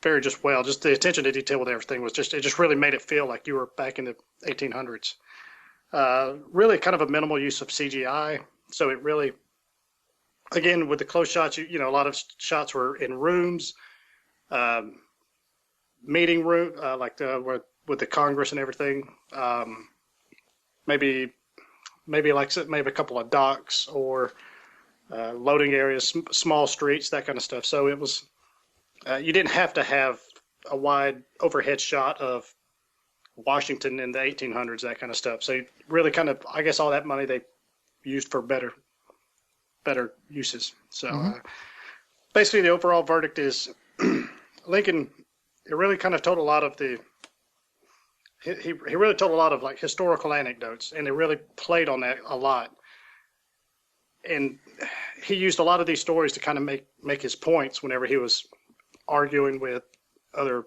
very just well. Just the attention to detail with everything it just really made it feel like you were back in the 1800s. Really kind of a minimal use of CGI, so it really, again, with the close shots, a lot of shots were in rooms, meeting room, with the Congress and everything. Maybe a couple of docks or loading areas, small streets, that kind of stuff. So it was, you didn't have to have a wide overhead shot of Washington in the 1800s, that kind of stuff. So you really kind of, I guess all that money they used for better uses. So basically the overall verdict is Lincoln, it really kind of told a lot of he really told a lot of like historical anecdotes, and they really played on that a lot. And he used a lot of these stories to kind of make his points whenever he was arguing with other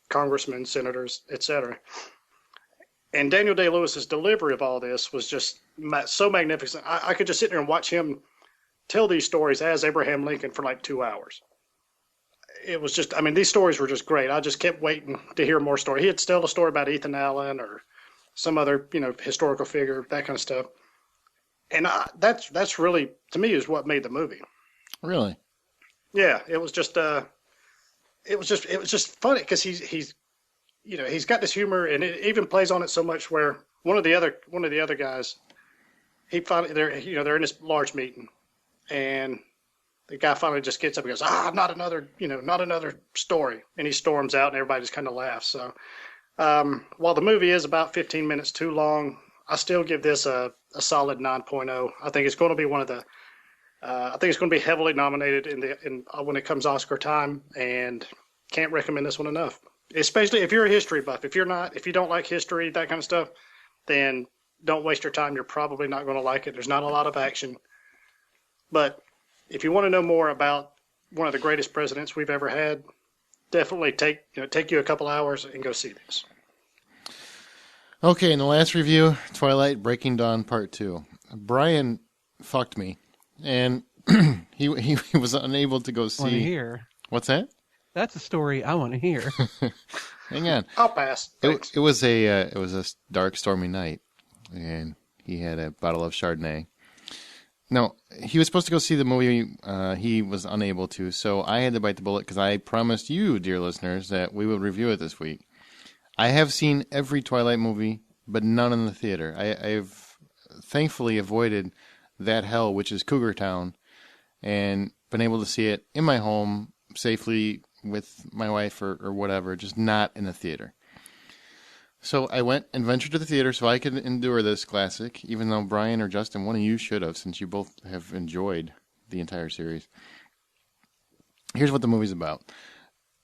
congressmen, senators, etc. And Daniel Day-Lewis's delivery of all this was just so magnificent. I could just sit there and watch him tell these stories as Abraham Lincoln for like 2 hours. It was just, these stories were just great. I just kept waiting to hear more stories. He had tell a story about Ethan Allen or some other, historical figure, that kind of stuff. And that's really, to me, is what made the movie. Really? Yeah, it was just funny because he's got this humor, and it even plays on it so much where one of the other guys, they're in this large meeting, and the guy finally just gets up and goes, not another story. And he storms out and everybody just kind of laughs. So while the movie is about 15 minutes too long, I still give this a solid 9.0. I think it's going to be I think it's going to be heavily nominated when it comes Oscar time, and can't recommend this one enough. Especially if you're a history buff. If you don't like history, that kind of stuff, then don't waste your time. You're probably not going to like it. There's not a lot of action. But if you want to know more about one of the greatest presidents we've ever had, definitely take you a couple hours and go see this. Okay, in the last review, Twilight Breaking Dawn Part 2. Brian fucked me, and he was unable to go see. Want to hear? What's that? That's a story I want to hear. Hang on. I'll pass. It was a dark, stormy night, and he had a bottle of Chardonnay. No, he was supposed to go see the movie. He was unable to, so I had to bite the bullet because I promised you, dear listeners, that we would review it this week. I have seen every Twilight movie, but none in the theater. I've thankfully avoided that hell, which is Cougar Town, and been able to see it in my home safely with my wife or whatever, just not in the theater. So I went and ventured to the theater so I could endure this classic, even though Brian or Justin, one of you should have, since you both have enjoyed the entire series. Here's what the movie's about.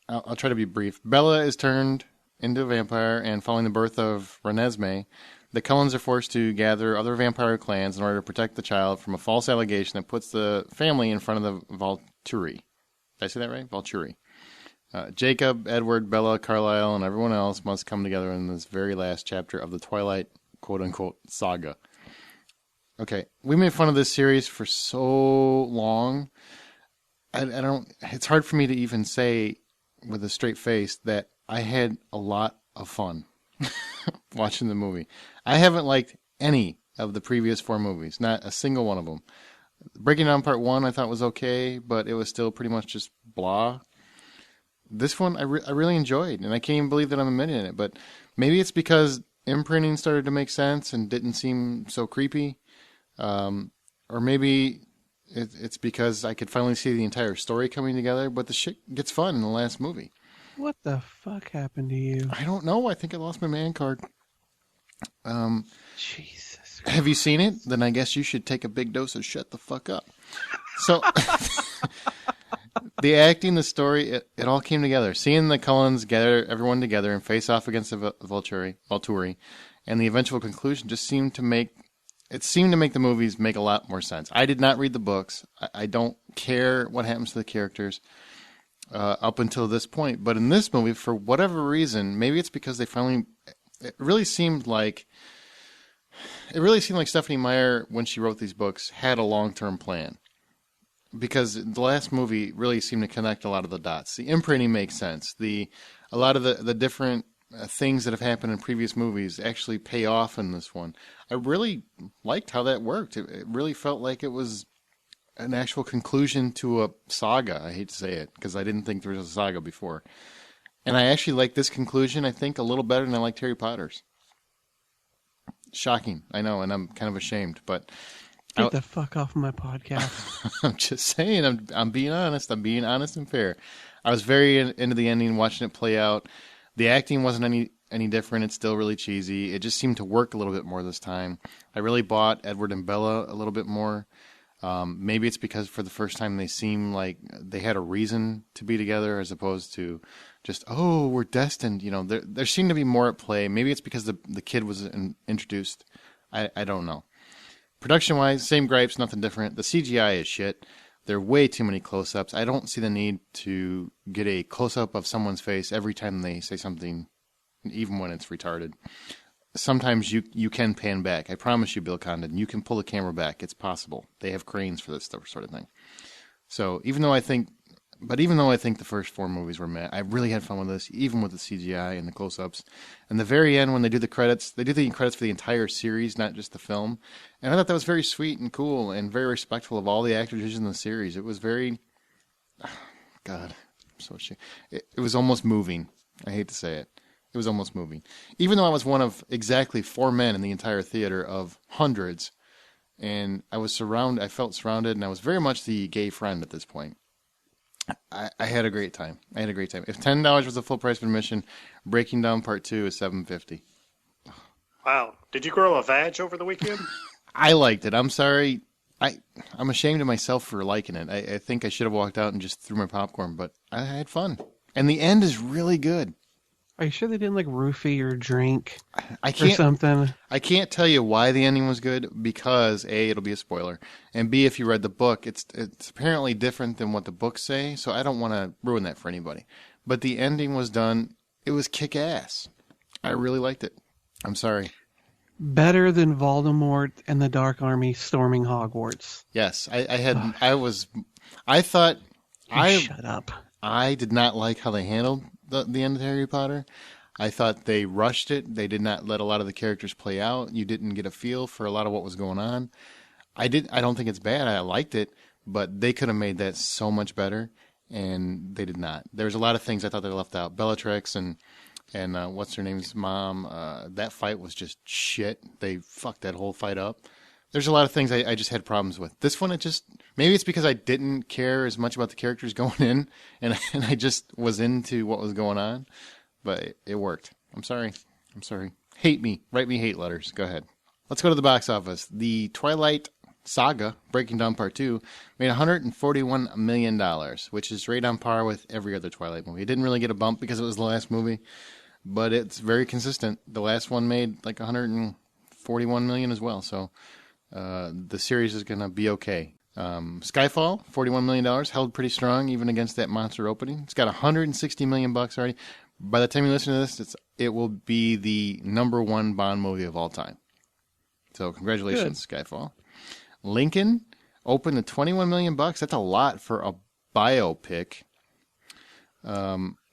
I'll try to be brief. Bella is turned into a vampire, and following the birth of Renesmee, the Cullens are forced to gather other vampire clans in order to protect the child from a false allegation that puts the family in front of the Volturi. Did I say that right? Volturi. Jacob, Edward, Bella, Carlisle, and everyone else must come together in this very last chapter of the Twilight, quote-unquote, saga. Okay, we made fun of this series for so long. It's hard for me to even say with a straight face that I had a lot of fun watching the movie. I haven't liked any of the previous 4 movies, not a single one of them. Breaking Down Part 1 I thought was okay, but it was still pretty much just blah. This one I really enjoyed, and I can't even believe that I'm admitting it, but maybe it's because imprinting started to make sense and didn't seem so creepy, or maybe it's because I could finally see the entire story coming together, but the shit gets fun in the last movie. What the fuck happened to you? I don't know. I think I lost my man card. Jesus. Have you seen it? Then I guess you should take a big dose of shut the fuck up. So The acting, the story, it all came together. Seeing the Cullens gather everyone together and face off against the Volturi, and the eventual conclusion just seemed to make the movies make a lot more sense. I did not read the books. I don't care what happens to the characters up until this point. But in this movie, for whatever reason, maybe it's because it really seemed like Stephanie Meyer, when she wrote these books, had a long-term plan. Because the last movie really seemed to connect a lot of the dots. The imprinting makes sense. A lot of the different things that have happened in previous movies actually pay off in this one. I really liked how that worked. It really felt like it was an actual conclusion to a saga. I hate to say it, because I didn't think there was a saga before. And I actually like this conclusion, I think, a little better than I liked Harry Potter's. Shocking, I know, and I'm kind of ashamed, but... Get the fuck off my podcast. I'm just saying, I'm being honest. I'm being honest and fair. I was very into the ending, watching it play out. The acting wasn't any different. It's still really cheesy. It just seemed to work a little bit more this time. I really bought Edward and Bella a little bit more. Maybe it's because for the first time they seemed like they had a reason to be together as opposed to just, oh, we're destined. You know, there seemed to be more at play. Maybe it's because the kid was introduced. I don't know. Production-wise, same gripes, nothing different. The CGI is shit. There are way too many close-ups. I don't see the need to get a close-up of someone's face every time they say something, even when it's retarded. Sometimes you can pan back. I promise you, Bill Condon, you can pull the camera back. It's possible. They have cranes for this sort of thing. So even though I think the first four movies were meh, I really had fun with this, even with the CGI and the close-ups. And the very end, when they do the credits for the entire series, not just the film. And I thought that was very sweet and cool and very respectful of all the actors in the series. It was very... God, I'm so ashamed. It was almost moving. I hate to say it. It was almost moving. Even though I was one of exactly 4 men in the entire theater of hundreds, and I felt surrounded, and I was very much the gay friend at this point. I had a great time. If $10 was the full price of admission, Breaking Down Part 2 is $7.50. Wow. Did you grow a vag over the weekend? I liked it. I'm sorry. I'm ashamed of myself for liking it. I think I should have walked out and just threw my popcorn, but I had fun. And the end is really good. Are you sure they didn't like roofie your drink or something? I can't tell you why the ending was good because A, it'll be a spoiler, and B, if you read the book, it's apparently different than what the books say, so I don't want to ruin that for anybody. But the ending was done. It was kick-ass. I really liked it. I'm sorry. Better than Voldemort and the Dark Army storming Hogwarts. Yes, Shut up. I did not like how they handled the end of Harry Potter. I thought they rushed it. They did not let a lot of the characters play out. You didn't get a feel for a lot of what was going on. I don't think it's bad. I liked it, but they could have made that so much better, and they did not. There's a lot of things I thought they left out. Bellatrix and what's her name's mom. That fight was just shit. They fucked that whole fight up. There's a lot of things I just had problems with. This one, maybe it's because I didn't care as much about the characters going in, and I just was into what was going on, but it worked. I'm sorry. Hate me. Write me hate letters. Go ahead. Let's go to the box office. The Twilight saga, Breaking Down Part 2, made $141 million, which is right on par with every other Twilight movie. It didn't really get a bump because it was the last movie, but it's very consistent. The last one made like $141 million as well, so... the series is going to be okay. Skyfall, $41 million, held pretty strong even against that monster opening. It's got $160 million already. By the time you listen to this, it will be the #1 Bond movie of all time. So congratulations, Good. Skyfall. Lincoln opened at $21 million. That's a lot for a biopic.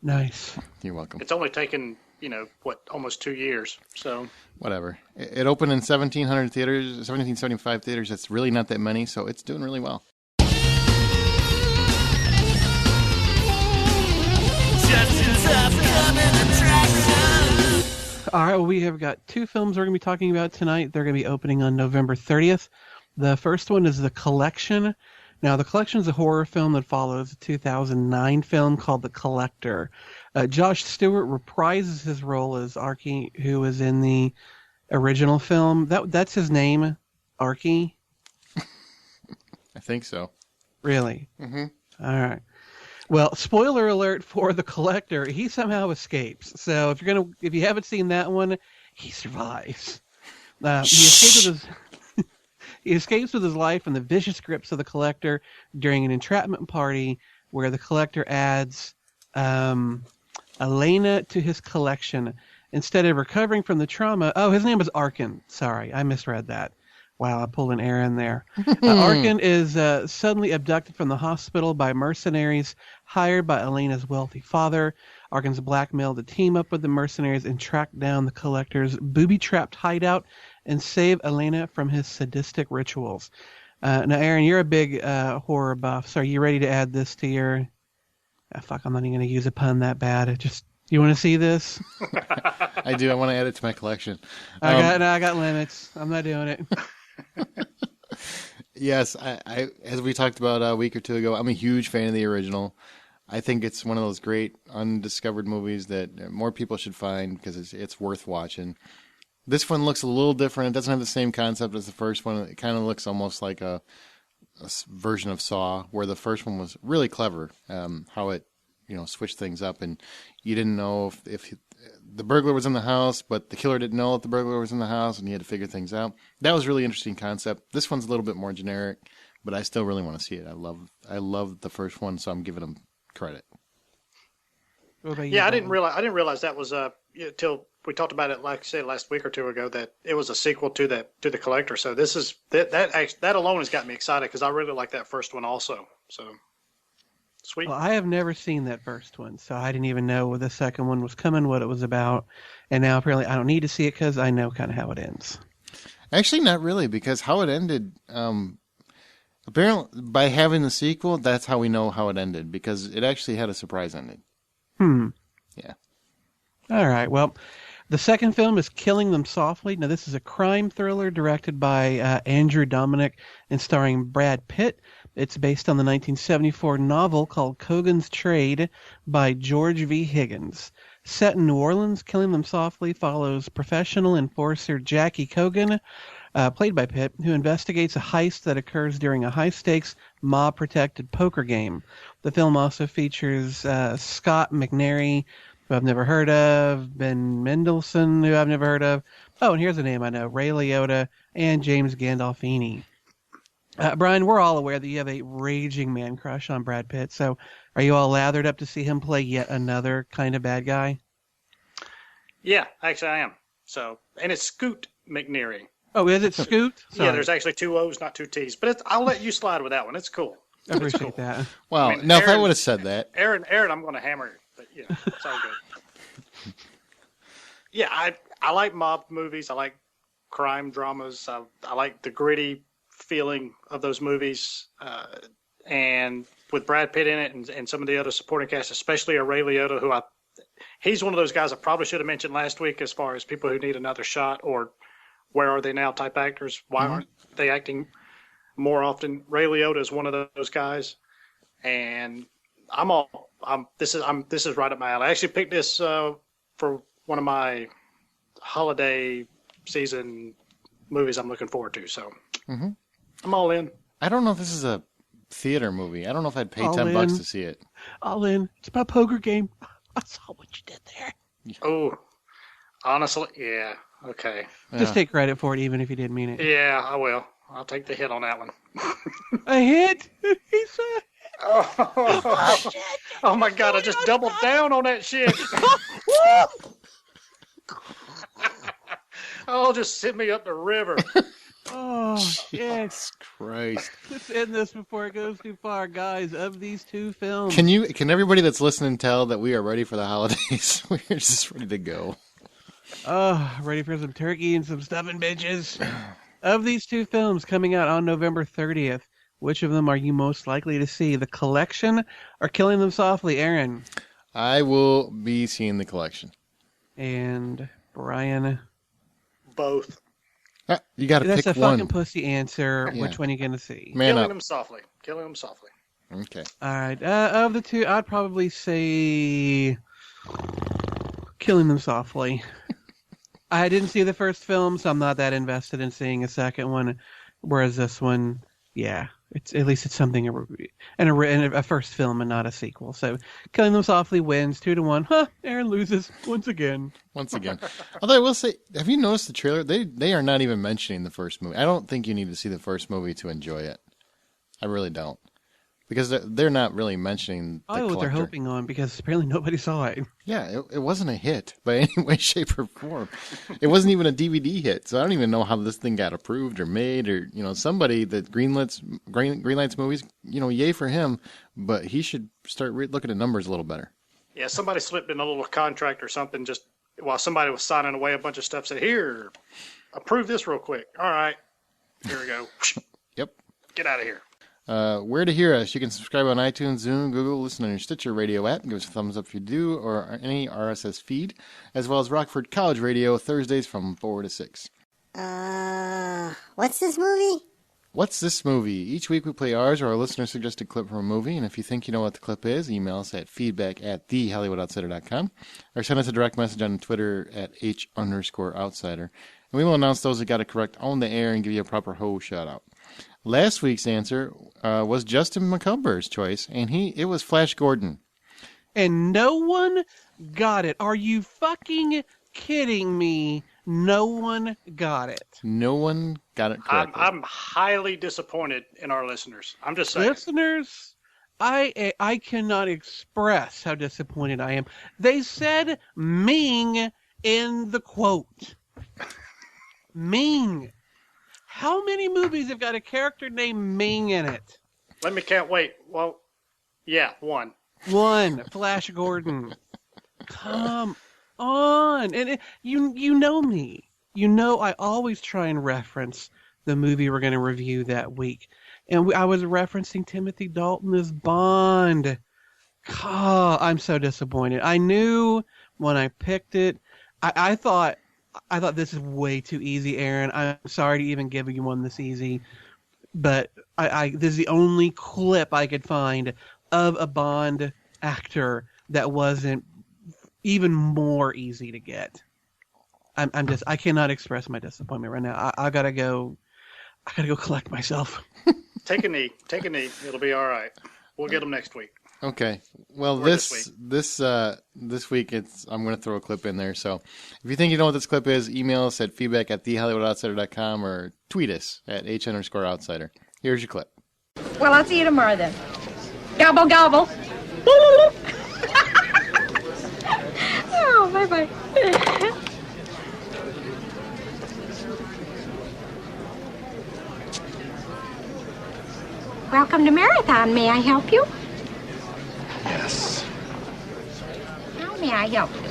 Nice. You're welcome. It's only taken... almost 2 years. So whatever. It opened in 1775 theaters. That's really not that many, so it's doing really well. All right, well, we have got 2 films we're going to be talking about tonight. They're going to be opening on November 30th. The first one is The Collection. Now, The Collection is a horror film that follows a 2009 film called The Collector. Josh Stewart reprises his role as Archie, who was in the original film. That's his name, Archie? I think so. Really? Mm-hmm. All right. Well, spoiler alert for The Collector, he somehow escapes. So if you haven't seen that one, he survives. He escapes with his life from the vicious grips of the Collector during an entrapment party where the Collector adds Elena to his collection. Instead of recovering from the trauma... Oh, his name is Arkin. Sorry, I misread that. Wow, I pulled an error in there. Arkin is suddenly abducted from the hospital by mercenaries hired by Elena's wealthy father. Arkin's blackmailed to team up with the mercenaries and track down the Collector's booby-trapped hideout and save Elena from his sadistic rituals. Now, Aaron, you're a big horror buff, so are you ready to add this to your... fuck, I'm not even going to use a pun that bad. You want to see this? I do. I want to add it to my collection. I got limits. I'm not doing it. Yes, I as we talked about a week or two ago, I'm a huge fan of the original. I think it's one of those great undiscovered movies that more people should find because it's worth watching. This one looks a little different. It doesn't have the same concept as the first one. It kind of looks almost like a version of Saw, where the first one was really clever. How it switched things up, and you didn't know if the burglar was in the house, but the killer didn't know that the burglar was in the house, and he had to figure things out. That was a really interesting concept. This one's a little bit more generic, but I still really want to see it. I love the first one, so I'm giving them credit. Yeah, I didn't realize that was till we talked about it, like I said, last week or two ago, that it was a sequel to the Collector. So this is that alone has got me excited because I really like that first one also. So. Sweet. Well, I have never seen that first one, so I didn't even know the second one was coming, what it was about. And now apparently I don't need to see it because I know kind of how it ends. Actually, not really, because how it ended, apparently by having the sequel, that's how we know how it ended, because it actually had a surprise ending. Yeah. All right. Well, the second film is Killing Them Softly. Now, this is a crime thriller directed by Andrew Dominik and starring Brad Pitt. It's based on the 1974 novel called Cogan's Trade by George V. Higgins. Set in New Orleans, Killing Them Softly follows professional enforcer Jackie Cogan, played by Pitt, who investigates a heist that occurs during a high-stakes, mob-protected poker game. The film also features Scott McNairy, who I've never heard of, Ben Mendelsohn, who I've never heard of. Oh, and here's a name I know, Ray Liotta, and James Gandolfini. Brian, we're all aware that you have a raging man crush on Brad Pitt, so are you all lathered up to see him play yet another kind of bad guy? Yeah, actually I am. So, and it's Scoot McNairy. Oh, is it Scoot? Yeah, there's actually two O's, not two T's. But I'll let you slide with that one. It's cool. I appreciate that. Well, now if I would have said that. Aaron, I'm going to hammer you. But yeah, it's all good. Yeah, I like mob movies. I like crime dramas. I like the gritty feeling of those movies, and with Brad Pitt in it and some of the other supporting cast, especially a Ray Liotta, who he's one of those guys I probably should have mentioned last week as far as people who need another shot or where are they now type actors. Why aren't they acting more often? Ray Liotta is one of those guys, and this is right up my alley. I actually picked this for one of my holiday season movies I'm looking forward to. So. Mm-hmm. I'm all in. I don't know if this is a theater movie. I don't know if I'd pay $10 to see it. All in. It's about a poker game. I saw what you did there. Oh, honestly, yeah. Okay. Just take credit for it, even if you didn't mean it. Yeah, I will. I'll take the hit on that one. A hit? He said. Oh my God! I just doubled down on that shit. Oh, just send me up the river. Oh, Jesus Christ. Let's end this before it goes too far, guys. Of these two films. Can everybody that's listening tell that we are ready for the holidays? We're just ready to go. Ready for some turkey and some stuffing, bitches. Of these two films coming out on November 30th, which of them are you most likely to see? The Collection or Killing Them Softly, Aaron? I will be seeing The Collection. And Brian? Both. You got to pick one. That's a fucking pussy answer. Yeah. Which one are you going to see? Killing Them Softly. Killing Them Softly. Okay. All right. Of the two, I'd probably say Killing Them Softly. I didn't see the first film, so I'm not that invested in seeing a second one. Whereas this one, yeah, It's at least it's something in a first film and not a sequel. So Killing Them Softly wins 2-1. Aaron loses once again. Although I will say, have you noticed the trailer? They are not even mentioning the first movie. I don't think you need to see the first movie to enjoy it. I really don't. Because they're not really mentioning the collector. What they're hoping on, because apparently nobody saw it. Yeah, it wasn't a hit by any way, shape, or form. It wasn't even a DVD hit, so I don't even know how this thing got approved or made, or somebody that greenlights movies. Yay for him, but he should start looking at numbers a little better. Yeah, somebody slipped in a little contract or something just while somebody was signing away a bunch of stuff. Said, "Here, approve this real quick." All right, here we go. Yep. Get out of here. Where to hear us? You can subscribe on iTunes, Zoom, Google, listen on your Stitcher radio app. Give us a thumbs up if you do, or any RSS feed, as well as Rockford College Radio, Thursdays from 4 to 6. What's this movie? What's this movie? Each week we play ours or our listener-suggested clip from a movie, and if you think you know what the clip is, email us at feedback@thehollywoodoutsider.com, or send us a direct message on Twitter at @H_outsider. And we will announce those that got it correct on the air and give you a proper ho shout-out. Last week's answer was Justin McCumber's choice, and it was Flash Gordon. And no one got it. Are you fucking kidding me? No one got it. No one got it correctly. I'm highly disappointed in our listeners. I'm just saying. Listeners, I cannot express how disappointed I am. They said Ming in the quote. Ming. How many movies have got a character named Ming in it? Let me count. Wait. Well, yeah, one. Flash Gordon. Come on. And you know me. You know I always try and reference the movie we're going to review that week. And I was referencing Timothy Dalton as Bond. I'm so disappointed. I knew when I picked it, I thought this is way too easy, Aaron. I'm sorry to even give you one this easy, but this is the only clip I could find of a Bond actor that wasn't even more easy to get. I cannot express my disappointment right now. I gotta go collect myself. Take a knee. It'll be all right. We'll get them next week. Okay. Well, this week I'm going to throw a clip in there. So if you think you know what this clip is, email us at feedback@thehollywoodoutsider.com or tweet us at H_outsider. Here's your clip. Well, I'll see you tomorrow then. Gobble, gobble. Oh, bye-bye. Welcome to Marathon. May I help you? Yes. How may I help you?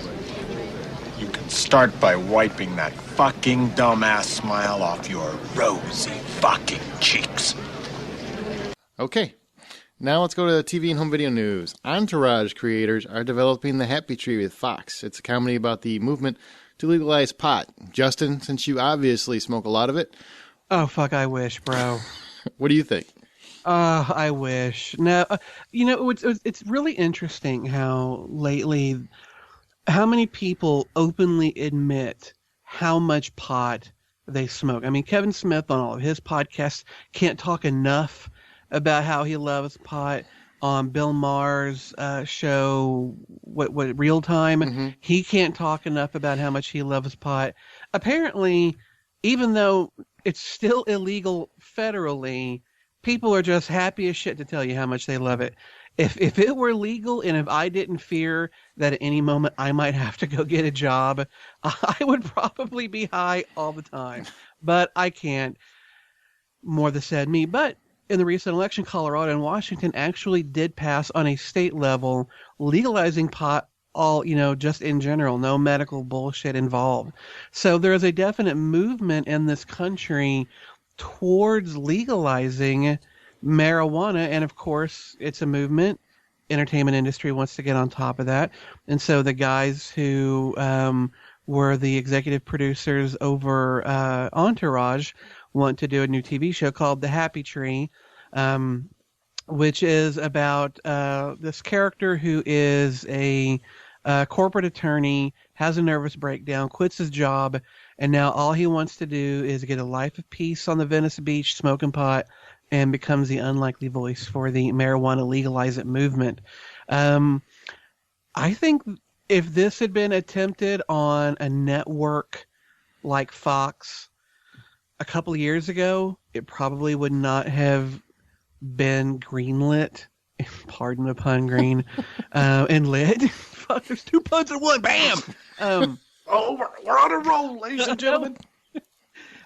You can start by wiping that fucking dumbass smile off your rosy fucking cheeks. Okay. Now let's go to the TV and home video news. Entourage creators are developing The Happy Tree with Fox. It's a comedy about the movement to legalize pot. Justin, since you obviously smoke a lot of it. Oh, fuck, I wish, bro. What do you think? I wish. No, it's really interesting how lately, how many people openly admit how much pot they smoke. I mean, Kevin Smith on all of his podcasts can't talk enough about how he loves pot. On Bill Maher's show, what Real Time, he can't talk enough about how much he loves pot. Apparently, even though it's still illegal federally, people are just happy as shit to tell you how much they love it. If it were legal and if I didn't fear that at any moment I might have to go get a job, I would probably be high all the time. But I can't. More the said me. But in the recent election, Colorado and Washington actually did pass on a state level legalizing pot, all, just in general, no medical bullshit involved. So there is a definite movement in this country towards legalizing marijuana, and of course it's a movement. Entertainment industry wants to get on top of that, and so the guys who were the executive producers over Entourage want to do a new TV show called The Happy Tree, which is about this character who is a corporate attorney, has a nervous breakdown, quits his job, and now all he wants to do is get a life of peace on the Venice Beach, smoking pot, and becomes the unlikely voice for the marijuana legalize it movement. I think if this had been attempted on a network like Fox a couple of years ago, it probably would not have been greenlit. Pardon the pun, green, and lit. Fuck, there's 2 puns in one. Bam! We're on a roll, ladies and gentlemen.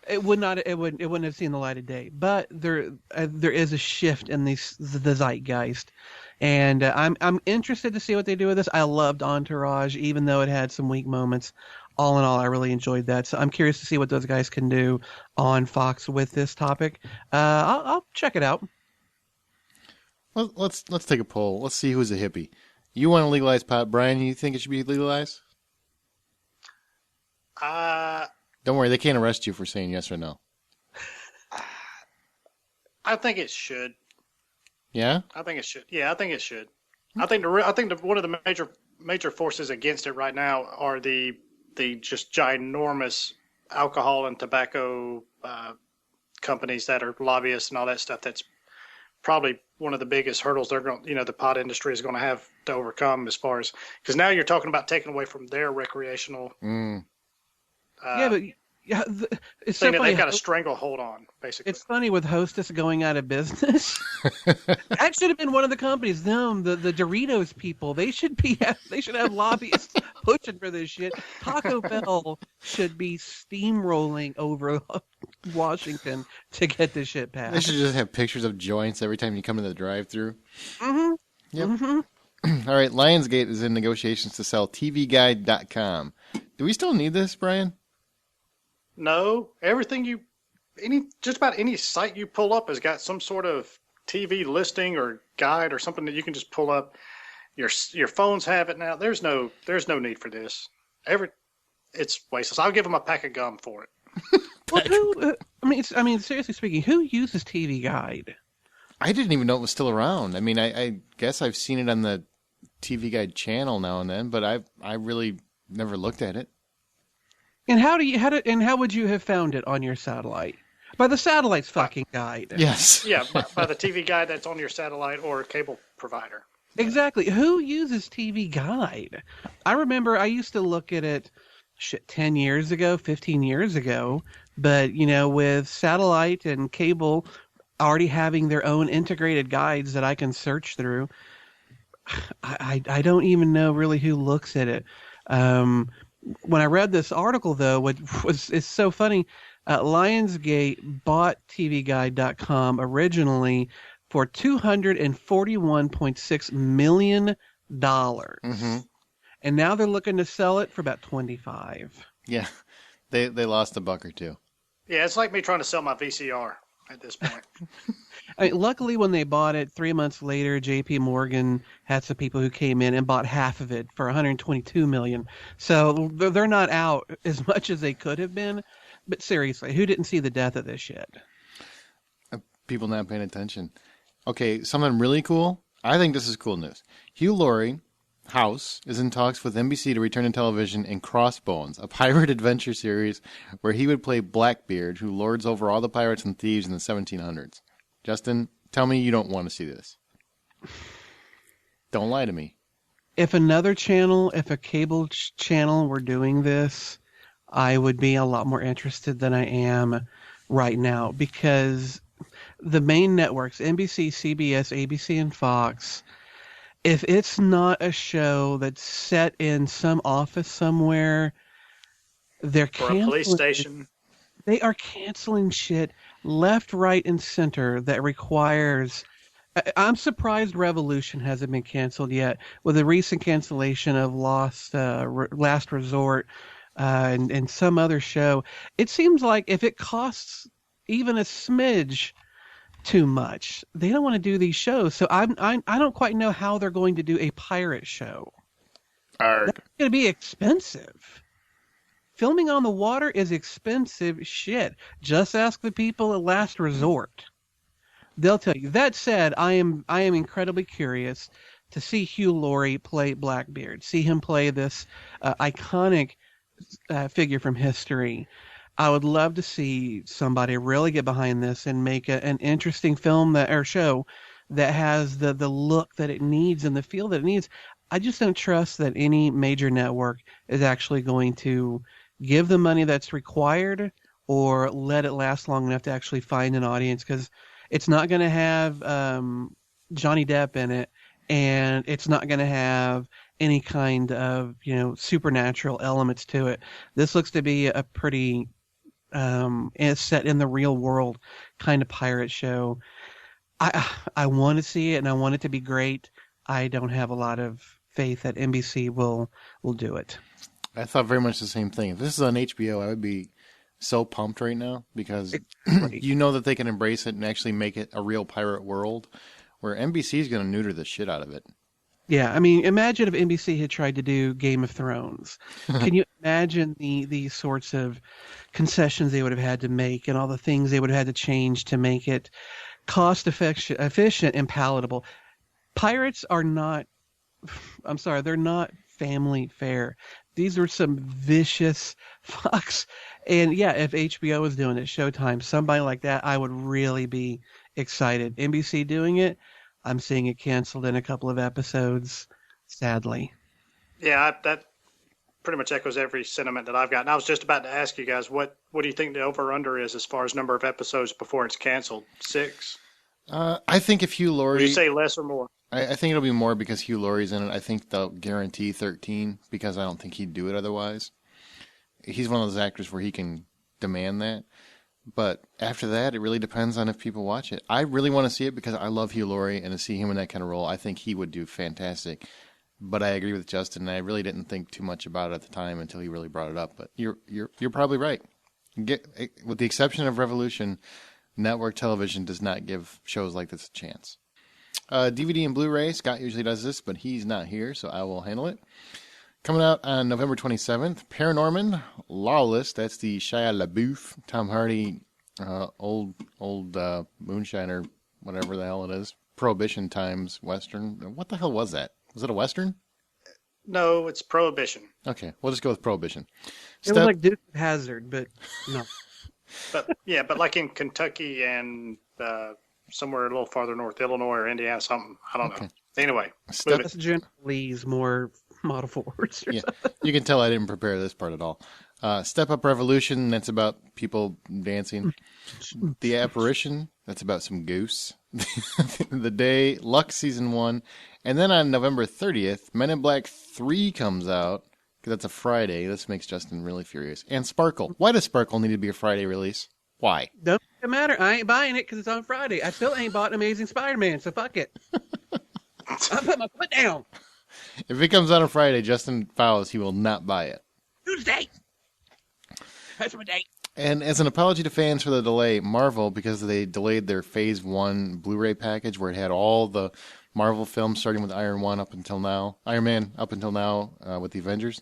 It wouldn't have seen the light of day. But there is a shift in the zeitgeist, and I'm interested to see what they do with this. I loved Entourage, even though it had some weak moments. All in all, I really enjoyed that. So I'm curious to see what those guys can do on Fox with this topic. I'll check it out. Well, let's take a poll. Let's see who's a hippie. You want to legalize pot, Brian? You think it should be legalized? Don't worry, they can't arrest you for saying yes or no. I think it should. Yeah? I think it should. Yeah, I think it should. I think one of the major forces against it right now are the just ginormous alcohol and tobacco companies that are lobbyists and all that stuff. That's probably one of the biggest hurdles the pot industry is going to have to overcome, as far as, because now you're talking about taking away from their recreational. It's thing so that funny. they've got a stranglehold on, basically. It's funny with Hostess going out of business. That should have been one of the companies. Them, the Doritos people. They should have lobbyists pushing for this shit. Taco Bell should be steamrolling over Washington to get this shit passed. They should just have pictures of joints every time you come to the drive-thru. Mm-hmm. Yep. Mm-hmm. All right, Lionsgate is in negotiations to sell TVGuide.com. Do we still need this, Brian? No, just about any site you pull up has got some sort of TV listing or guide or something that you can just pull up. Your phones have it now. There's no need for this. It's wasteless. I'll give them a pack of gum for it. Well, seriously speaking, who uses TV Guide? I didn't even know it was still around. I mean, I guess I've seen it on the TV Guide channel now and then, but I really never looked at it. And how would you have found it on your satellite? By the satellite's fucking guide. Yes. Yeah, by the TV Guide that's on your satellite or cable provider. Exactly. Who uses TV Guide? I remember I used to look at it 10 years ago, 15 years ago, but with satellite and cable already having their own integrated guides that I can search through, I don't even know really who looks at it. When I read this article, though, it's so funny. Lionsgate bought TVGuide.com originally for $241.6 million. Mm-hmm. And now they're looking to sell it for about $25. Yeah, they lost a buck or two. Yeah, it's like me trying to sell my VCR at this point. Luckily, when they bought it, 3 months later, J.P. Morgan had some people who came in and bought half of it for $122 million. So they're not out as much as they could have been. But seriously, who didn't see the death of this shit? People not paying attention. Okay, something really cool. I think this is cool news. Hugh Laurie, House, is in talks with NBC to return to television in Crossbones, a pirate adventure series where he would play Blackbeard, who lords over all the pirates and thieves in the 1700s. Justin, tell me you don't want to see this. Don't lie to me. If a cable channel were doing this, I would be a lot more interested than I am right now, because the main networks, NBC, CBS, ABC, and Fox, if it's not a show that's set in some office somewhere, they're canceling. Or a police station. They are canceling shit left, right, and center that requires... I'm surprised Revolution hasn't been canceled yet, with the recent cancellation of Last Resort and some other show. It seems like if it costs even a smidge too much, they don't want to do these shows. So I don't quite know how they're going to do a pirate show. That's going to be expensive. Filming on the water is expensive shit. Just ask the people at Last Resort. They'll tell you. That said, I am incredibly curious to see Hugh Laurie play Blackbeard. See him play this iconic figure from history. I would love to see somebody really get behind this and make an interesting film or show that has the look that it needs and the feel that it needs. I just don't trust that any major network is actually going to give the money that's required or let it last long enough to actually find an audience, because it's not going to have Johnny Depp in it, and it's not going to have any kind of, supernatural elements to it. This looks to be a pretty set in the real world kind of pirate show. I want to see it, and I want it to be great. I don't have a lot of faith that NBC will do it. I thought very much the same thing. If this is on HBO, I would be so pumped right now, because you know that they can embrace it and actually make it a real pirate world, where NBC is going to neuter the shit out of it. Yeah, I mean, imagine if NBC had tried to do Game of Thrones. Can you imagine the sorts of concessions they would have had to make and all the things they would have had to change to make it cost efficient and palatable? Pirates are not, I'm sorry, they're not family fare. These are some vicious fucks. And yeah, if HBO was doing it, Showtime, somebody like that, I would really be excited. NBC doing it, I'm seeing it canceled in a couple of episodes, sadly. Yeah, that pretty much echoes every sentiment that I've got. And I was just about to ask you guys, what do you think the over-under is as far as number of episodes before it's canceled? 6? I think if Hugh Laurie... Would you say less or more? I think it'll be more because Hugh Laurie's in it. I think they'll guarantee 13 because I don't think he'd do it otherwise. He's one of those actors where he can demand that. But after that, it really depends on if people watch it. I really want to see it because I love Hugh Laurie, and to see him in that kind of role, I think he would do fantastic. But I agree with Justin, and I really didn't think too much about it at the time until he really brought it up. But you're probably right. With the exception of Revolution, network television does not give shows like this a chance. DVD and Blu-ray, Scott usually does this, but he's not here, so I will handle it. Coming out on November 27th, Paranorman, Lawless, that's the Shia LaBeouf, Tom Hardy, old moonshiner, whatever the hell it is, Prohibition times Western. What the hell was that? Was it a Western? No, it's Prohibition. Okay, we'll just go with Prohibition. It was like Dukes of Hazzard, but no. but like in Kentucky and somewhere a little farther north, Illinois or Indiana, something. I don't know. Anyway, that's General Lee's more model forwards. Yeah, you can tell I didn't prepare this part at all. Step Up Revolution, that's about people dancing. The Apparition, that's about some goose. The Day, Luck Season 1. And then on November 30th, Men in Black 3 comes out, because that's a Friday. This makes Justin really furious. And Sparkle. Why does Sparkle need to be a Friday release? Why? Doesn't matter. I ain't buying it because it's on Friday. I still ain't bought Amazing Spider-Man, so fuck it. I put my foot down. If it comes out on Friday, Justin vows he will not buy it. Tuesday. That's my date. And as an apology to fans for the delay, Marvel, because they delayed their Phase 1 Blu-ray package where it had all the Marvel films starting with Iron Man up until now with the Avengers,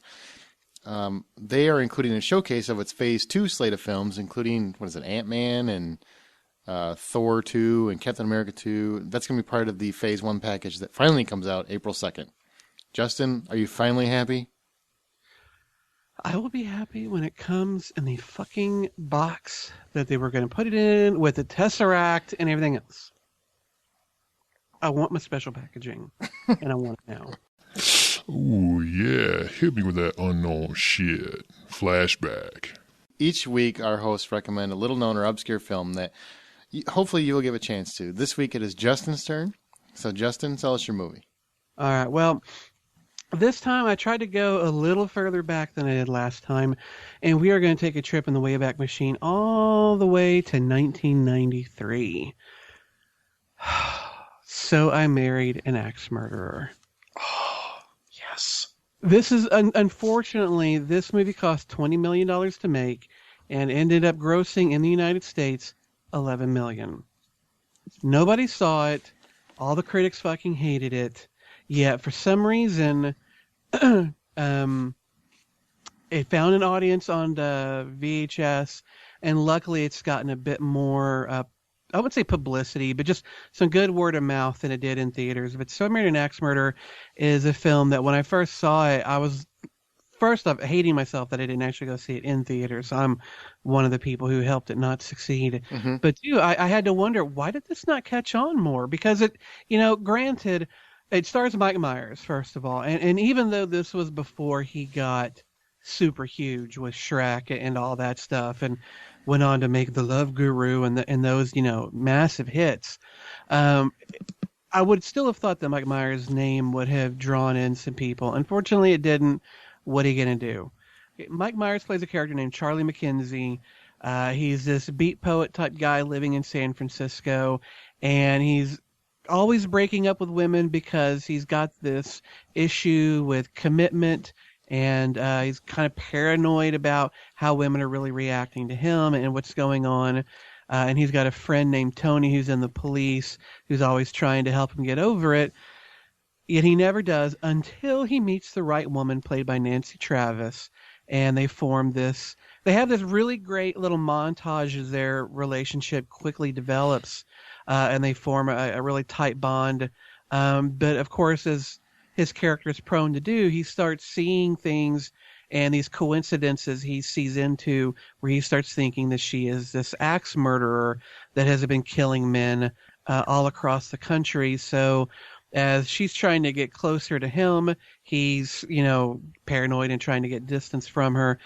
they are including a showcase of its Phase 2 slate of films, including, Ant-Man and Thor 2 and Captain America 2. That's going to be part of the Phase 1 package that finally comes out April 2nd. Justin, are you finally happy? I will be happy when it comes in the fucking box that they were going to put it in with the Tesseract and everything else. I want my special packaging, and I want it now. Ooh, yeah. Hit me with that unknown shit. Flashback. Each week, our hosts recommend a little-known or obscure film that hopefully you will give a chance to. This week, it is Justin's turn. So, Justin, tell us your movie. All right, well, this time I tried to go a little further back than I did last time, and we are going to take a trip in the Wayback Machine all the way to 1993. So I Married an Axe Murderer. Oh, yes. This is, unfortunately, this movie cost $20 million to make and ended up grossing in the United States $11 million. Nobody saw it. All the critics fucking hated it. Yet, for some reason, it found an audience on the VHS, and luckily it's gotten a bit more, I would say publicity, but just some good word of mouth than it did in theaters. But So I Married an Axe Murderer is a film that when I first saw it, I was first off, hating myself that I didn't actually go see it in theaters. I'm one of the people who helped it not succeed. Mm-hmm. But two, I had to wonder, why did this not catch on more? Because it, granted, it stars Mike Myers, first of all. And even though this was before he got super huge with Shrek and all that stuff and went on to make The Love Guru and those, massive hits, I would still have thought that Mike Myers' name would have drawn in some people. Unfortunately, it didn't. What are you going to do? Mike Myers plays a character named Charlie McKenzie. He's this beat poet type guy living in San Francisco, and he's always breaking up with women because he's got this issue with commitment, and he's kind of paranoid about how women are really reacting to him and what's going on. And he's got a friend named Tony who's in the police who's always trying to help him get over it. Yet he never does until he meets the right woman played by Nancy Travis. And they form this. They have this really great little montage as their relationship quickly develops. And they form a really tight bond. But of course, as his character is prone to do, he starts seeing things and these coincidences he sees into where he starts thinking that she is this axe murderer that has been killing men all across the country. So as she's trying to get closer to him, he's, paranoid and trying to get distance from her.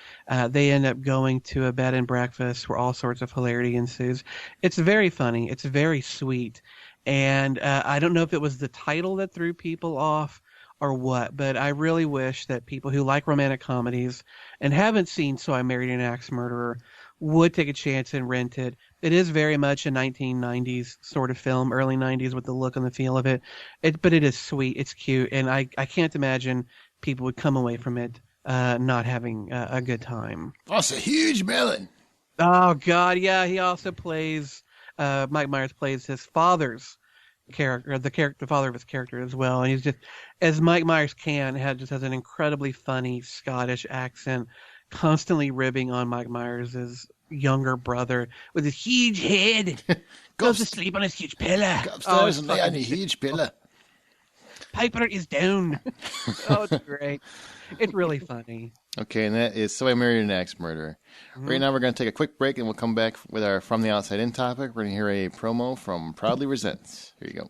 They end up going to a bed and breakfast where all sorts of hilarity ensues. It's very funny. It's very sweet. And I don't know if it was the title that threw people off or what, but I really wish that people who like romantic comedies and haven't seen So I Married an Axe Murderer would take a chance and rent it. It is very much a 1990s sort of film, early 90s with the look and the feel of it. But it is sweet, it's cute, and I can't imagine people would come away from it not having a good time. That's a huge melon. Oh, God, yeah. He also plays, Mike Myers plays his father's character, the father of his character as well. And he's just, as Mike Myers just has an incredibly funny Scottish accent, constantly ribbing on Mike Myers' younger brother with his huge head. Goes to sleep on his huge pillow. Go upstairs and lay on a huge pillow. Piper is down. Oh, it's great. It's really funny. Okay, and that is So I Married an Axe Murderer. Mm-hmm. Right now we're going to take a quick break, and we'll come back with our From the Outside In topic. We're going to hear a promo from Proudly Resents. Here you go.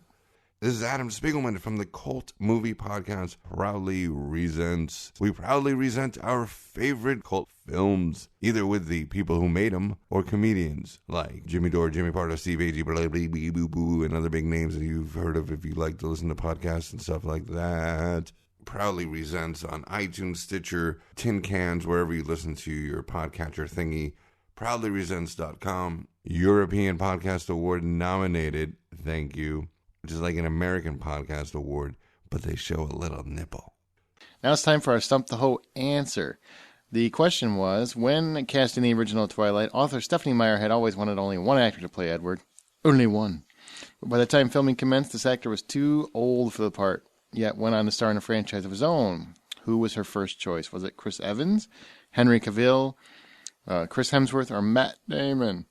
This is Adam Spiegelman from the Cult Movie Podcast, Proudly Resents. We proudly resent our favorite cult films, either with the people who made them or comedians like Jimmy Dore, Jimmy Pardo, Steve Agee, boo boo, and other big names that you've heard of if you like to listen to podcasts and stuff like that. Proudly Resents on iTunes, Stitcher, Tin Cans, wherever you listen to your podcatcher thingy. ProudlyResents.com. European Podcast Award nominated. Thank you. Which is like an American Podcast Award, but they show a little nipple. Now it's time for our Stump the Hoe answer. The question was, when casting the original Twilight, author Stephanie Meyer had always wanted only one actor to play Edward. Only one. But by the time filming commenced, this actor was too old for the part, yet went on to star in a franchise of his own. Who was her first choice? Was it Chris Evans, Henry Cavill, Chris Hemsworth, or Matt Damon?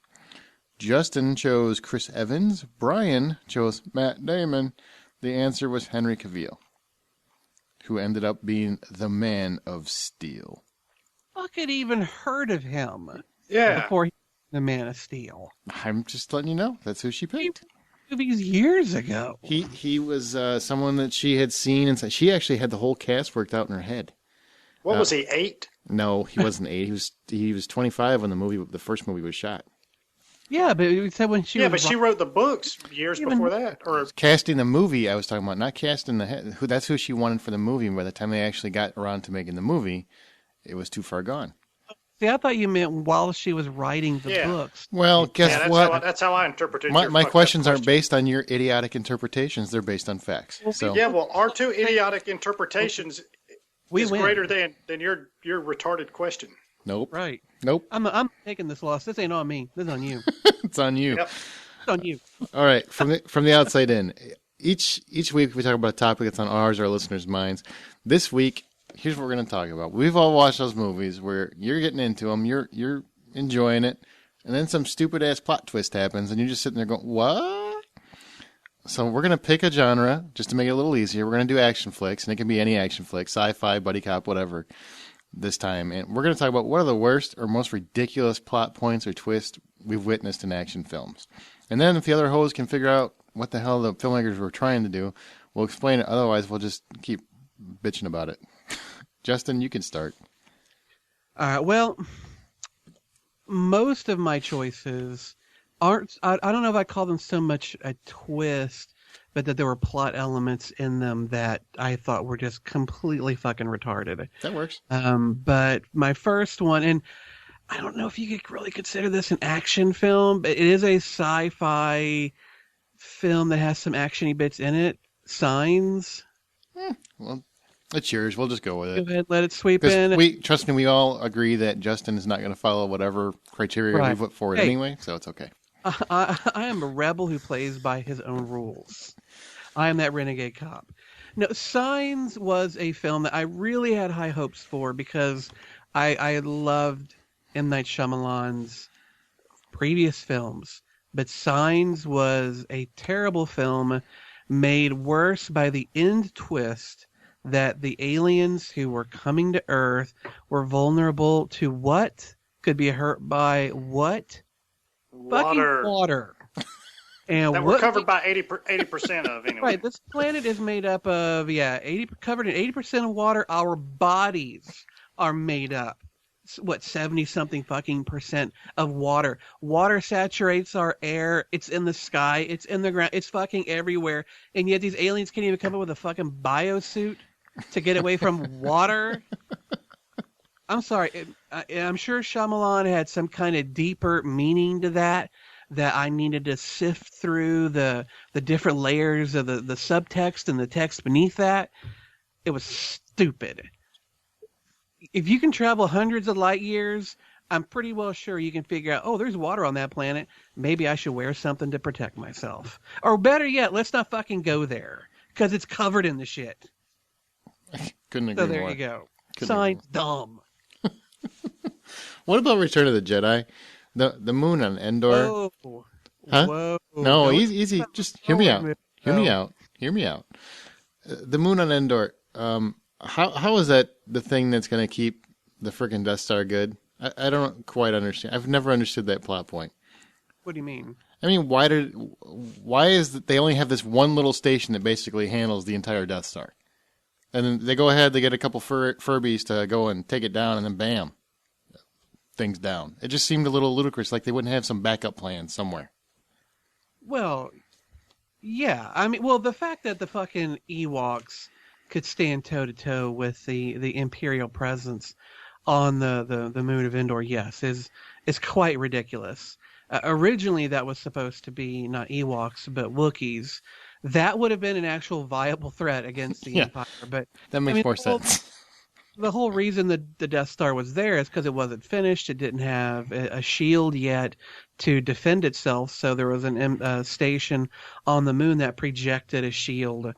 Justin chose Chris Evans. Brian chose Matt Damon. The answer was Henry Cavill, who ended up being the Man of Steel. Fuck had even heard of him. Yeah. Before he was the Man of Steel. I'm just letting you know. That's who she picked. Movies years ago. He was someone that she had seen, and she actually had the whole cast worked out in her head. What was he, 8? No, he wasn't 8. He was 25 when the first movie was shot. Yeah, but it said when she Yeah, but she wrote the books years before that. Or casting the movie, I was talking about, not casting the head. That's who she wanted for the movie. And by the time they actually got around to making the movie, it was too far gone. See, I thought you meant while she was writing the books. Well, guess what? That's how I interpreted it. My questions aren't based on your idiotic interpretations. They're based on facts. So yeah, well, our two idiotic interpretations is win. greater than your retarded question. Nope. Right. Nope. I'm taking this loss. This ain't on me. This is on you. It's on you. Yep. It's on you. All right. From the outside in. Each week we talk about a topic that's on ours or our listeners' minds. This week, here's what we're going to talk about. We've all watched those movies where you're getting into them, you're enjoying it, and then some stupid ass plot twist happens, and you're just sitting there going, "What?" So we're going to pick a genre just to make it a little easier. We're going to do action flicks, and it can be any action flick, sci-fi, buddy cop, whatever. this time. And we're going to talk about what are the worst or most ridiculous plot points or twists we've witnessed in action films. And then if the other hoes can figure out what the hell the filmmakers were trying to do, we'll explain it. Otherwise, we'll just keep bitching about it. Justin, you can start. Well, most of my choices aren't, I don't know if I call them so much a twist, but that there were plot elements in them that I thought were just completely fucking retarded. That works. But my first one, and I don't know if you could really consider this an action film, but it is a sci-fi film that has some action-y bits in it. Signs. Well, it's yours. We'll just go with it. Go ahead, let it sweep in. Trust me, we all agree that Justin is not going to follow whatever criteria we put forward anyway, so it's okay. I am a rebel who plays by his own rules. I am that renegade cop. No, Signs was a film that I really had high hopes for because I loved M. Night Shyamalan's previous films. But Signs was a terrible film made worse by the end twist that the aliens who were coming to Earth were vulnerable to what? Could be hurt by what? Fucking water. And that we're covered by 80% of anyway. Right, this planet is made up of covered in 80% of water. Our bodies are made up. 70 something fucking percent of water. Water saturates our air. It's in the sky. It's in the ground. It's fucking everywhere. And yet these aliens can't even come up with a fucking biosuit to get away from water. I'm sorry. I'm sure Shyamalan had some kind of deeper meaning to that I needed to sift through the different layers of the subtext and the text beneath that. It was stupid. If you can travel hundreds of light years, I'm pretty well sure you can figure out, oh, there's water on that planet. Maybe I should wear something to protect myself. Or better yet, let's not fucking go there because it's covered in the shit. Couldn't agree more. So there you go. Signs dumb. What about Return of the Jedi? The moon on Endor. Whoa. Huh? Whoa. No, easy. Just hear me out. Hear me out. The moon on Endor. How is that the thing that's going to keep the frickin' Death Star good? I don't quite understand. I've never understood that plot point. What do you mean? I mean, why is it they only have this one little station that basically handles the entire Death Star? And then they go ahead, they get a couple Furbies to go and take it down, and then bam, things down. It just seemed a little ludicrous, like they wouldn't have some backup plan somewhere. Well, yeah. I mean, the fact that the fucking Ewoks could stand toe-to-toe with the Imperial presence on the moon of Endor, yes, is quite ridiculous. Originally, that was supposed to be not Ewoks, but Wookiees. That would have been an actual viable threat against the Empire. But that makes more sense. The whole reason the Death Star was there is because it wasn't finished. It didn't have a shield yet to defend itself, so there was a station on the moon that projected a shield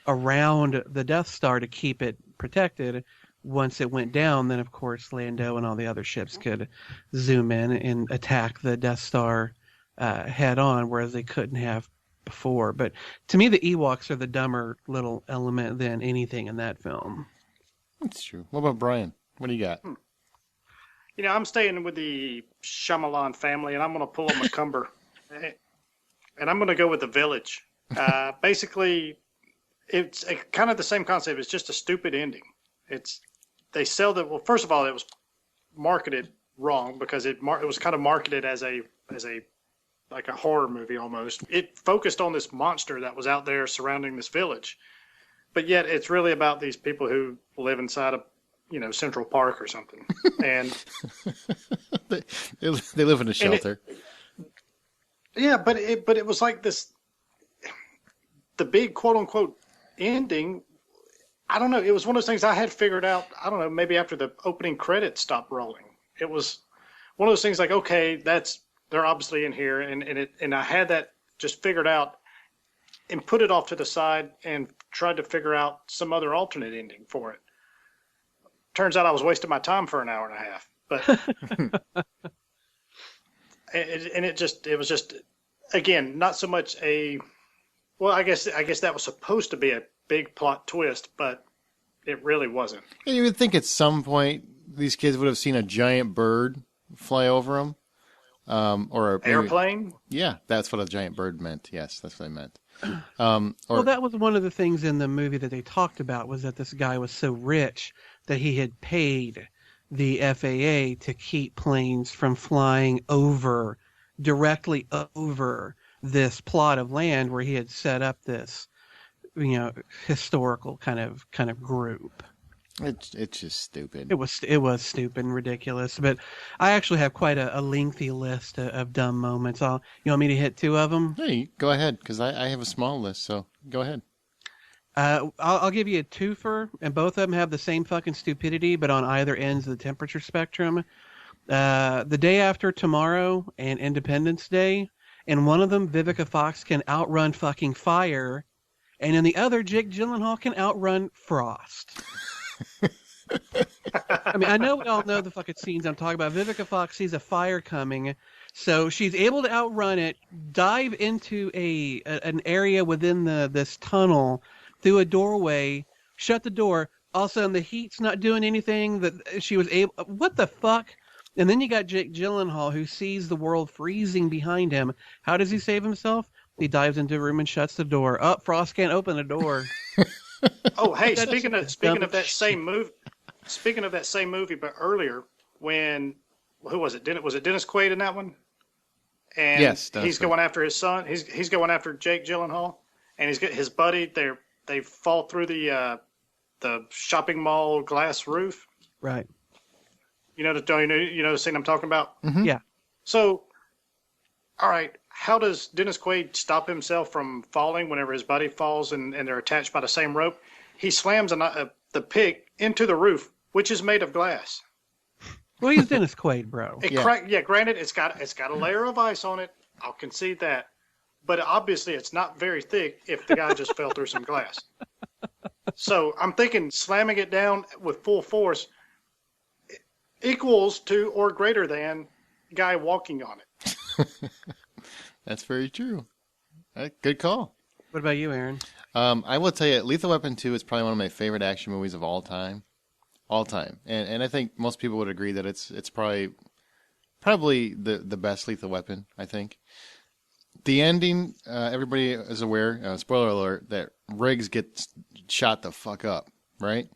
around the Death Star to keep it protected. Once it went down, then of course Lando and all the other ships could zoom in and attack the Death Star head on, whereas they couldn't have before. But to me, the Ewoks are the dumber little element than anything in that film. That's true. What about Brian? What do you got? You know, I'm staying with the Shyamalan family, and I'm going to pull a McCumber. And I'm going to go with The Village. Basically, it's kind of the same concept. It's just a stupid ending. They sell that. Well, first of all, it was marketed wrong because it was kind of marketed as a like a horror movie almost. It focused on this monster that was out there surrounding this village, but yet it's really about these people who live inside of, Central Park or something, and they live in a shelter. But it was like this, the big quote unquote ending. I don't know. It was one of those things I had figured out. I don't know. Maybe after the opening credits stopped rolling, it was one of those things like, okay, they're obviously in here, and I had that just figured out, and put it off to the side and tried to figure out some other alternate ending for it. Turns out I was wasting my time for an hour and a half. But it was just again not so much a. Well, I guess that was supposed to be a big plot twist, but it really wasn't. You would think at some point these kids would have seen a giant bird fly over them. Or maybe, airplane? Yeah, that's what a giant bird meant. Yes, that's what I meant. Well, that was one of the things in the movie that they talked about, was that this guy was so rich that he had paid the FAA to keep planes from flying directly over this plot of land where he had set up this, historical kind of group. It's just stupid. It was stupid and ridiculous. But I actually have quite a lengthy list of dumb moments. You want me to hit 2 of them? Hey, go ahead, because I have a small list, so go ahead. I'll give you a twofer, and both of them have the same fucking stupidity, but on either ends of the temperature spectrum. The Day After Tomorrow and Independence Day, in one of them, Vivica Fox can outrun fucking fire, and in the other, Jake Gyllenhaal can outrun frost. I mean, I know we all know the fucking scenes I'm talking about. Vivica Fox sees a fire coming, so she's able to outrun it, dive into an area within this tunnel through a doorway, shut the door. All of a sudden, the heat's not doing anything that she was able. What the fuck? And then you got Jake Gyllenhaal, who sees the world freezing behind him. How does he save himself? He dives into a room and shuts the door. Oh, Frost can't open the door. Oh, hey, speaking of that same movie, but earlier when who was it? Was it Dennis Quaid in that one? And yes, he's going after his son. He's going after Jake Gyllenhaal, and he's got his buddy. They fall through the shopping mall glass roof. Right. You know the scene I'm talking about? Mm-hmm. Yeah. So, all right, how does Dennis Quaid stop himself from falling whenever his buddy falls and they're attached by the same rope? He slams the pig into the roof, which is made of glass. Well, he's Dennis Quaid, bro. Granted, it's got a layer of ice on it. I'll concede that. But obviously, it's not very thick if the guy just fell through some glass. So I'm thinking slamming it down with full force equals to or greater than guy walking on it. That's very true. Good call. What about you, Aaron? I will tell you, Lethal Weapon 2 is probably one of my favorite action movies of all time. All time. And I think most people would agree that it's probably the best Lethal Weapon, I think. The ending, everybody is aware, spoiler alert, that Riggs gets shot the fuck up, right?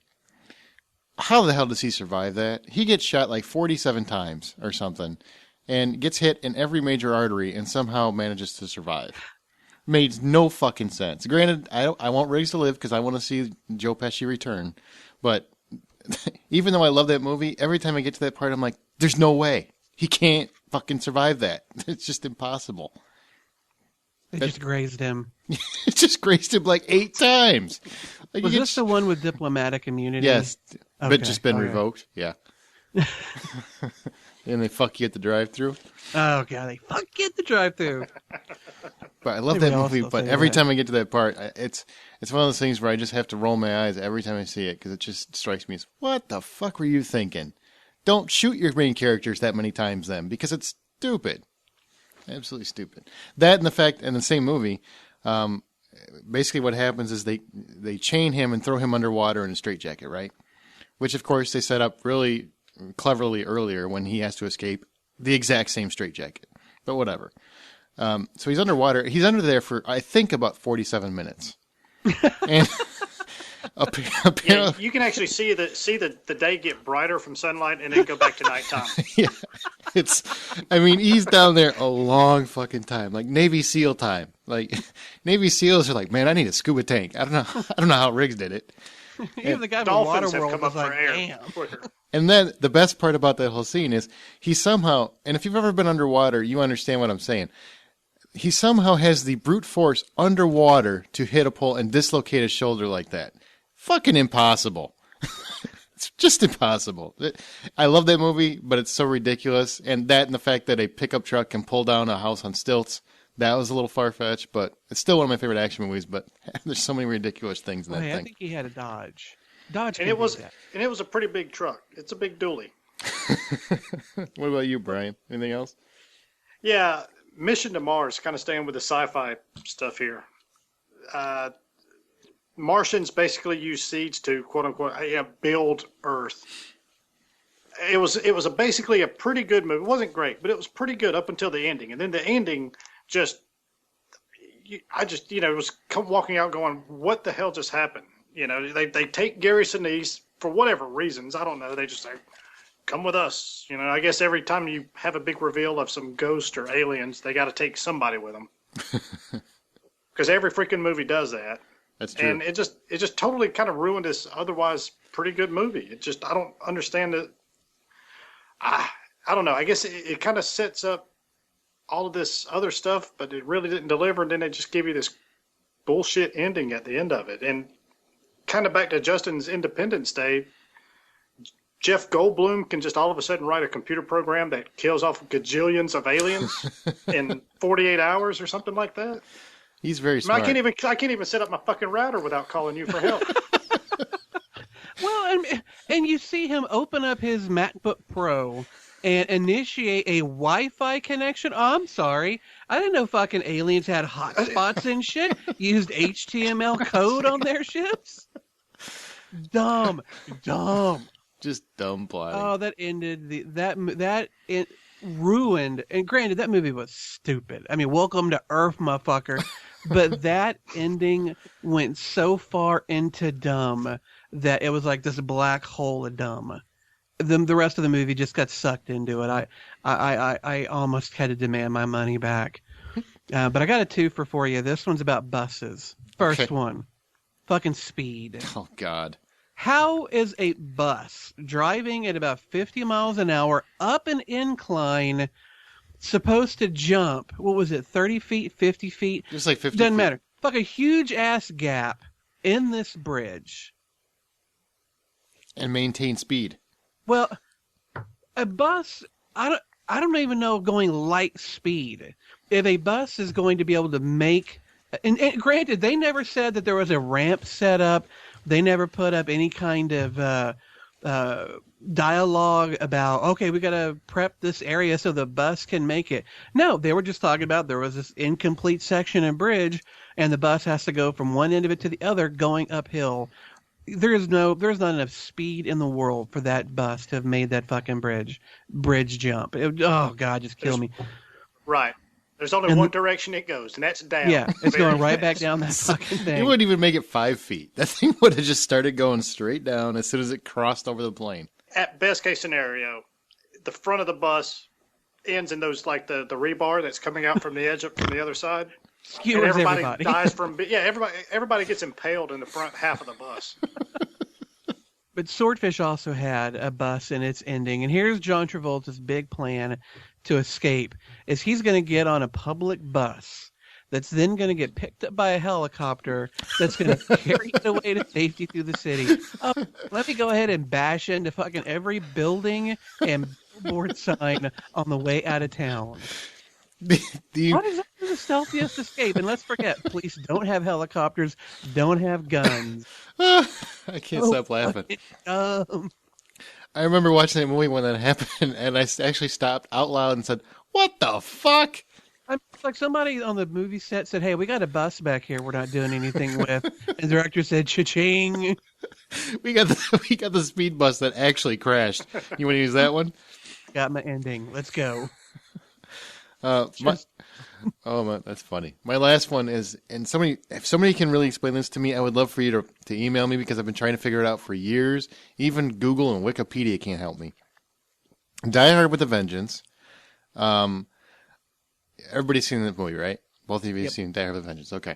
How the hell does he survive that? He gets shot like 47 times or something and gets hit in every major artery and somehow manages to survive. Made no fucking sense. Granted, I want Riggs to live because I want to see Joe Pesci return. But even though I love that movie, every time I get to that part, I'm like, there's no way. He can't fucking survive that. It's just impossible. It just grazed him. It just grazed him like 8 times. Like, was this the one with diplomatic immunity? Yes. Okay. But just been revoked. Yeah. And they fuck you at the drive-thru. Oh, God. They fuck you at the drive-thru. But I love that movie. But every time I get to that part, it's one of those things where I just have to roll my eyes every time I see it because it just strikes me as, what the fuck were you thinking? Don't shoot your main characters that many times then because it's stupid. Absolutely stupid. That and the fact, in the same movie, basically what happens is they chain him and throw him underwater in a straitjacket, right? Which, of course, they set up really cleverly earlier when he has to escape the exact same straitjacket. But whatever. So he's underwater. He's under there for, I think, about 47 minutes. And you can actually see the day get brighter from sunlight and then go back to nighttime. Yeah. He's down there a long fucking time, like Navy SEAL time. Like Navy SEALs are like, man, I need a scuba tank. I don't know how Riggs did it. Even the guy from Dolphins have Waterworld come was up for like, air damn. quicker. And then the best part about that whole scene is he somehow, and if you've ever been underwater, you understand what I'm saying. He somehow has the brute force underwater to hit a pole and dislocate his shoulder like that. Fucking impossible. It's just impossible. I love that movie, but it's so ridiculous. And the fact that a pickup truck can pull down a house on stilts, that was a little far-fetched, but it's still one of my favorite action movies, but there's so many ridiculous things in that thing. I think he had a Dodge. And it was a pretty big truck. It's a big dually. What about you, Brian? Anything else? Yeah, Mission to Mars, kind of staying with the sci-fi stuff here. Martians basically use seeds to, quote-unquote, build Earth. it was basically a pretty good movie. It wasn't great, but it was pretty good up until the ending. And then the ending just, I just, was walking out going, what the hell just happened? They take Gary Sinise for whatever reasons. I don't know. They just say, come with us. I guess every time you have a big reveal of some ghost or aliens, they got to take somebody with them. Because every freaking movie does that. That's true. And it just totally kind of ruined this otherwise pretty good movie. I don't understand it. I don't know. I guess it kind of sets up all of this other stuff, but it really didn't deliver. And then they just give you this bullshit ending at the end of it. And kind of back to Justin's Independence Day, Jeff Goldblum can just all of a sudden write a computer program that kills off gajillions of aliens in 48 hours or something like that. He's very smart. I can't even set up my fucking router without calling you for help. Well, and you see him open up his MacBook Pro and initiate a Wi-Fi connection. Oh, I'm sorry. I didn't know fucking aliens had hotspots and shit. Used HTML code on their ships. Dumb. Just dumb plotting. Oh, that ended it ruined. And granted, that movie was stupid. I mean, welcome to Earth, motherfucker. But that ending went so far into dumb that it was like this black hole of dumb. The rest of the movie just got sucked into it. I almost had to demand my money back. But I got a twofer for you. This one's about buses. First one, fucking speed. Oh, God. How is a bus driving at about 50 miles an hour up an incline supposed to jump? What was it, 30 feet, 50 feet? Just like 50 Doesn't feet. matter. Fuck a huge-ass gap in this bridge. And maintain speed. Well, a bus, I don't even know going light speed. If a bus is going to be able to make... And granted, they never said that there was a ramp set up. They never put up any kind of dialogue about, okay, we got to prep this area so the bus can make it. No, they were just talking about there was this incomplete section and bridge, and the bus has to go from one end of it to the other going uphill. There's not enough speed in the world for that bus to have made that fucking bridge jump. Oh, God, just kill me. Right. There's only one direction it goes, and that's down. Yeah, it's going right back down that fucking thing. You wouldn't even make it 5 feet. That thing would have just started going straight down as soon as it crossed over the plane. At best case scenario, the front of the bus ends in those, like the rebar that's coming out from the edge up from the other side. Skewers everybody. Dies from, everybody gets impaled in the front half of the bus. But Swordfish also had a bus in its ending, and here's John Travolta's big plan to escape, is he's going to get on a public bus that's then going to get picked up by a helicopter that's going to carry it away to safety through the city. Let me go ahead and bash into fucking every building and billboard sign on the way out of town. Why is that the stealthiest escape? And let's forget, police don't have helicopters, don't have guns. I can't stop laughing. I remember watching that movie when that happened, and I actually stopped out loud and said, "What the fuck?" It's like somebody on the movie set said, "Hey, we got a bus back here we're not doing anything with." And the director said, "Cha-ching." We got the speed bus that actually crashed. You want to use that one? Got my ending. Let's go. That's funny. My last one is, and if somebody can really explain this to me, I would love for you to email me, because I've been trying to figure it out for years. Even Google and Wikipedia can't help me. Die Hard with a Vengeance. Everybody's seen the movie, right? Both of you have seen Die Hard with a Vengeance. Okay.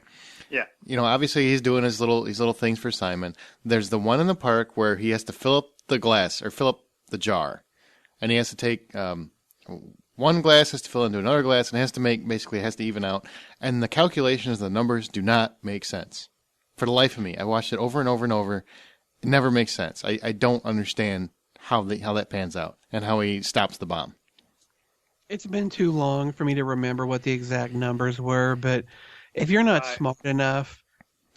Yeah. Obviously he's doing his little things for Simon. There's the one in the park where he has to fill up the glass, or fill up the jar, and he has to take one glass has to fill into another glass, and has to even out. And the calculations, the numbers do not make sense. For the life of me, I watched it over and over and over. It never makes sense. I don't understand how that pans out and how he stops the bomb. It's been too long for me to remember what the exact numbers were, but if you're not smart enough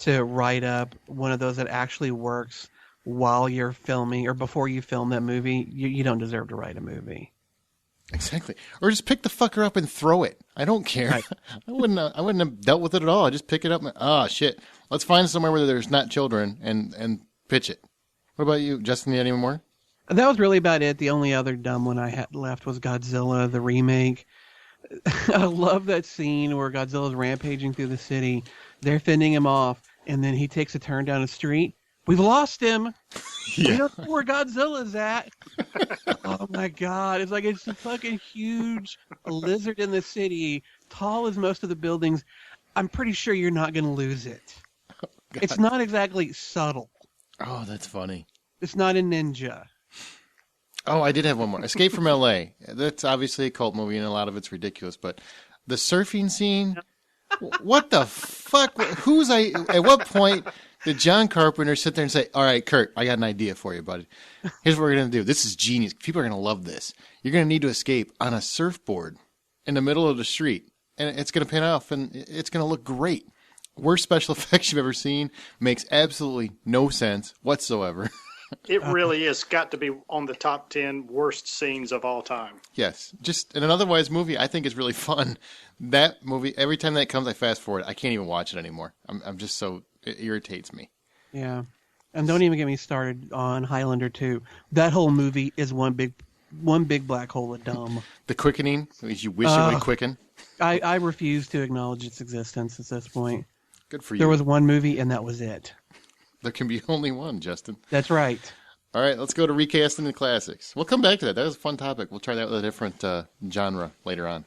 to write up one of those that actually works while you're filming or before you film that movie, you don't deserve to write a movie. Exactly. Or just pick the fucker up and throw it. I don't care. Right. I wouldn't have dealt with it at all. I just pick it up and, shit. Let's find somewhere where there's not children and pitch it. What about you, Justin? You got any more? That was really about it. The only other dumb one I had left was Godzilla, the remake. I love that scene where Godzilla's rampaging through the city. They're fending him off, and then he takes a turn down the street. We've lost him. Yeah. We don't know where Godzilla's at. Oh my God. It's like it's a fucking huge lizard in the city, tall as most of the buildings. I'm pretty sure you're not going to lose it. It's not exactly subtle. Oh, that's funny. It's not a ninja. Oh, I did have one more. Escape from L.A. That's obviously a cult movie, and a lot of it's ridiculous. But the surfing scene, what the fuck? At what point did John Carpenter sit there and say, all right, Kurt, I got an idea for you, buddy. Here's what we're going to do. This is genius. People are going to love this. You're going to need to escape on a surfboard in the middle of the street, and it's going to pan off, and it's going to look great. Worst special effects you've ever seen. Makes absolutely no sense whatsoever. It really is got to be on the top 10 worst scenes of all time. Yes. Just in an otherwise movie, I think is really fun. That movie, every time that comes, I fast forward. I can't even watch it anymore. I'm just so, it irritates me. Yeah. And don't even get me started on Highlander 2. That whole movie is one big black hole of dumb. The quickening, you wish it would quicken. I refuse to acknowledge its existence at this point. Good for you. There was one movie, and that was it. There can be only one, Justin. That's right. All right, let's go to recasting the classics. We'll come back to that. That was a fun topic. We'll try that with a different genre later on.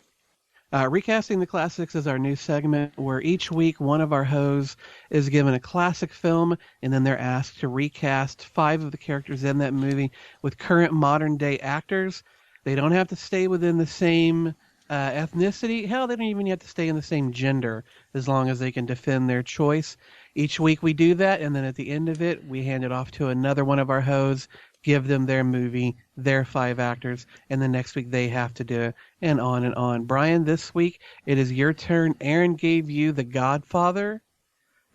Recasting the Classics is our new segment where each week one of our hosts is given a classic film, and then they're asked to recast 5 of the characters in that movie with current modern-day actors. They don't have to stay within the same ethnicity. Hell, they don't even have to stay in the same gender as long as they can defend their choice. Each week we do that, and then at the end of it, we hand it off to another one of our hosts, give them their movie, their 5 actors, and the next week they have to do it, and on and on. Brian, this week it is your turn. Aaron gave you The Godfather,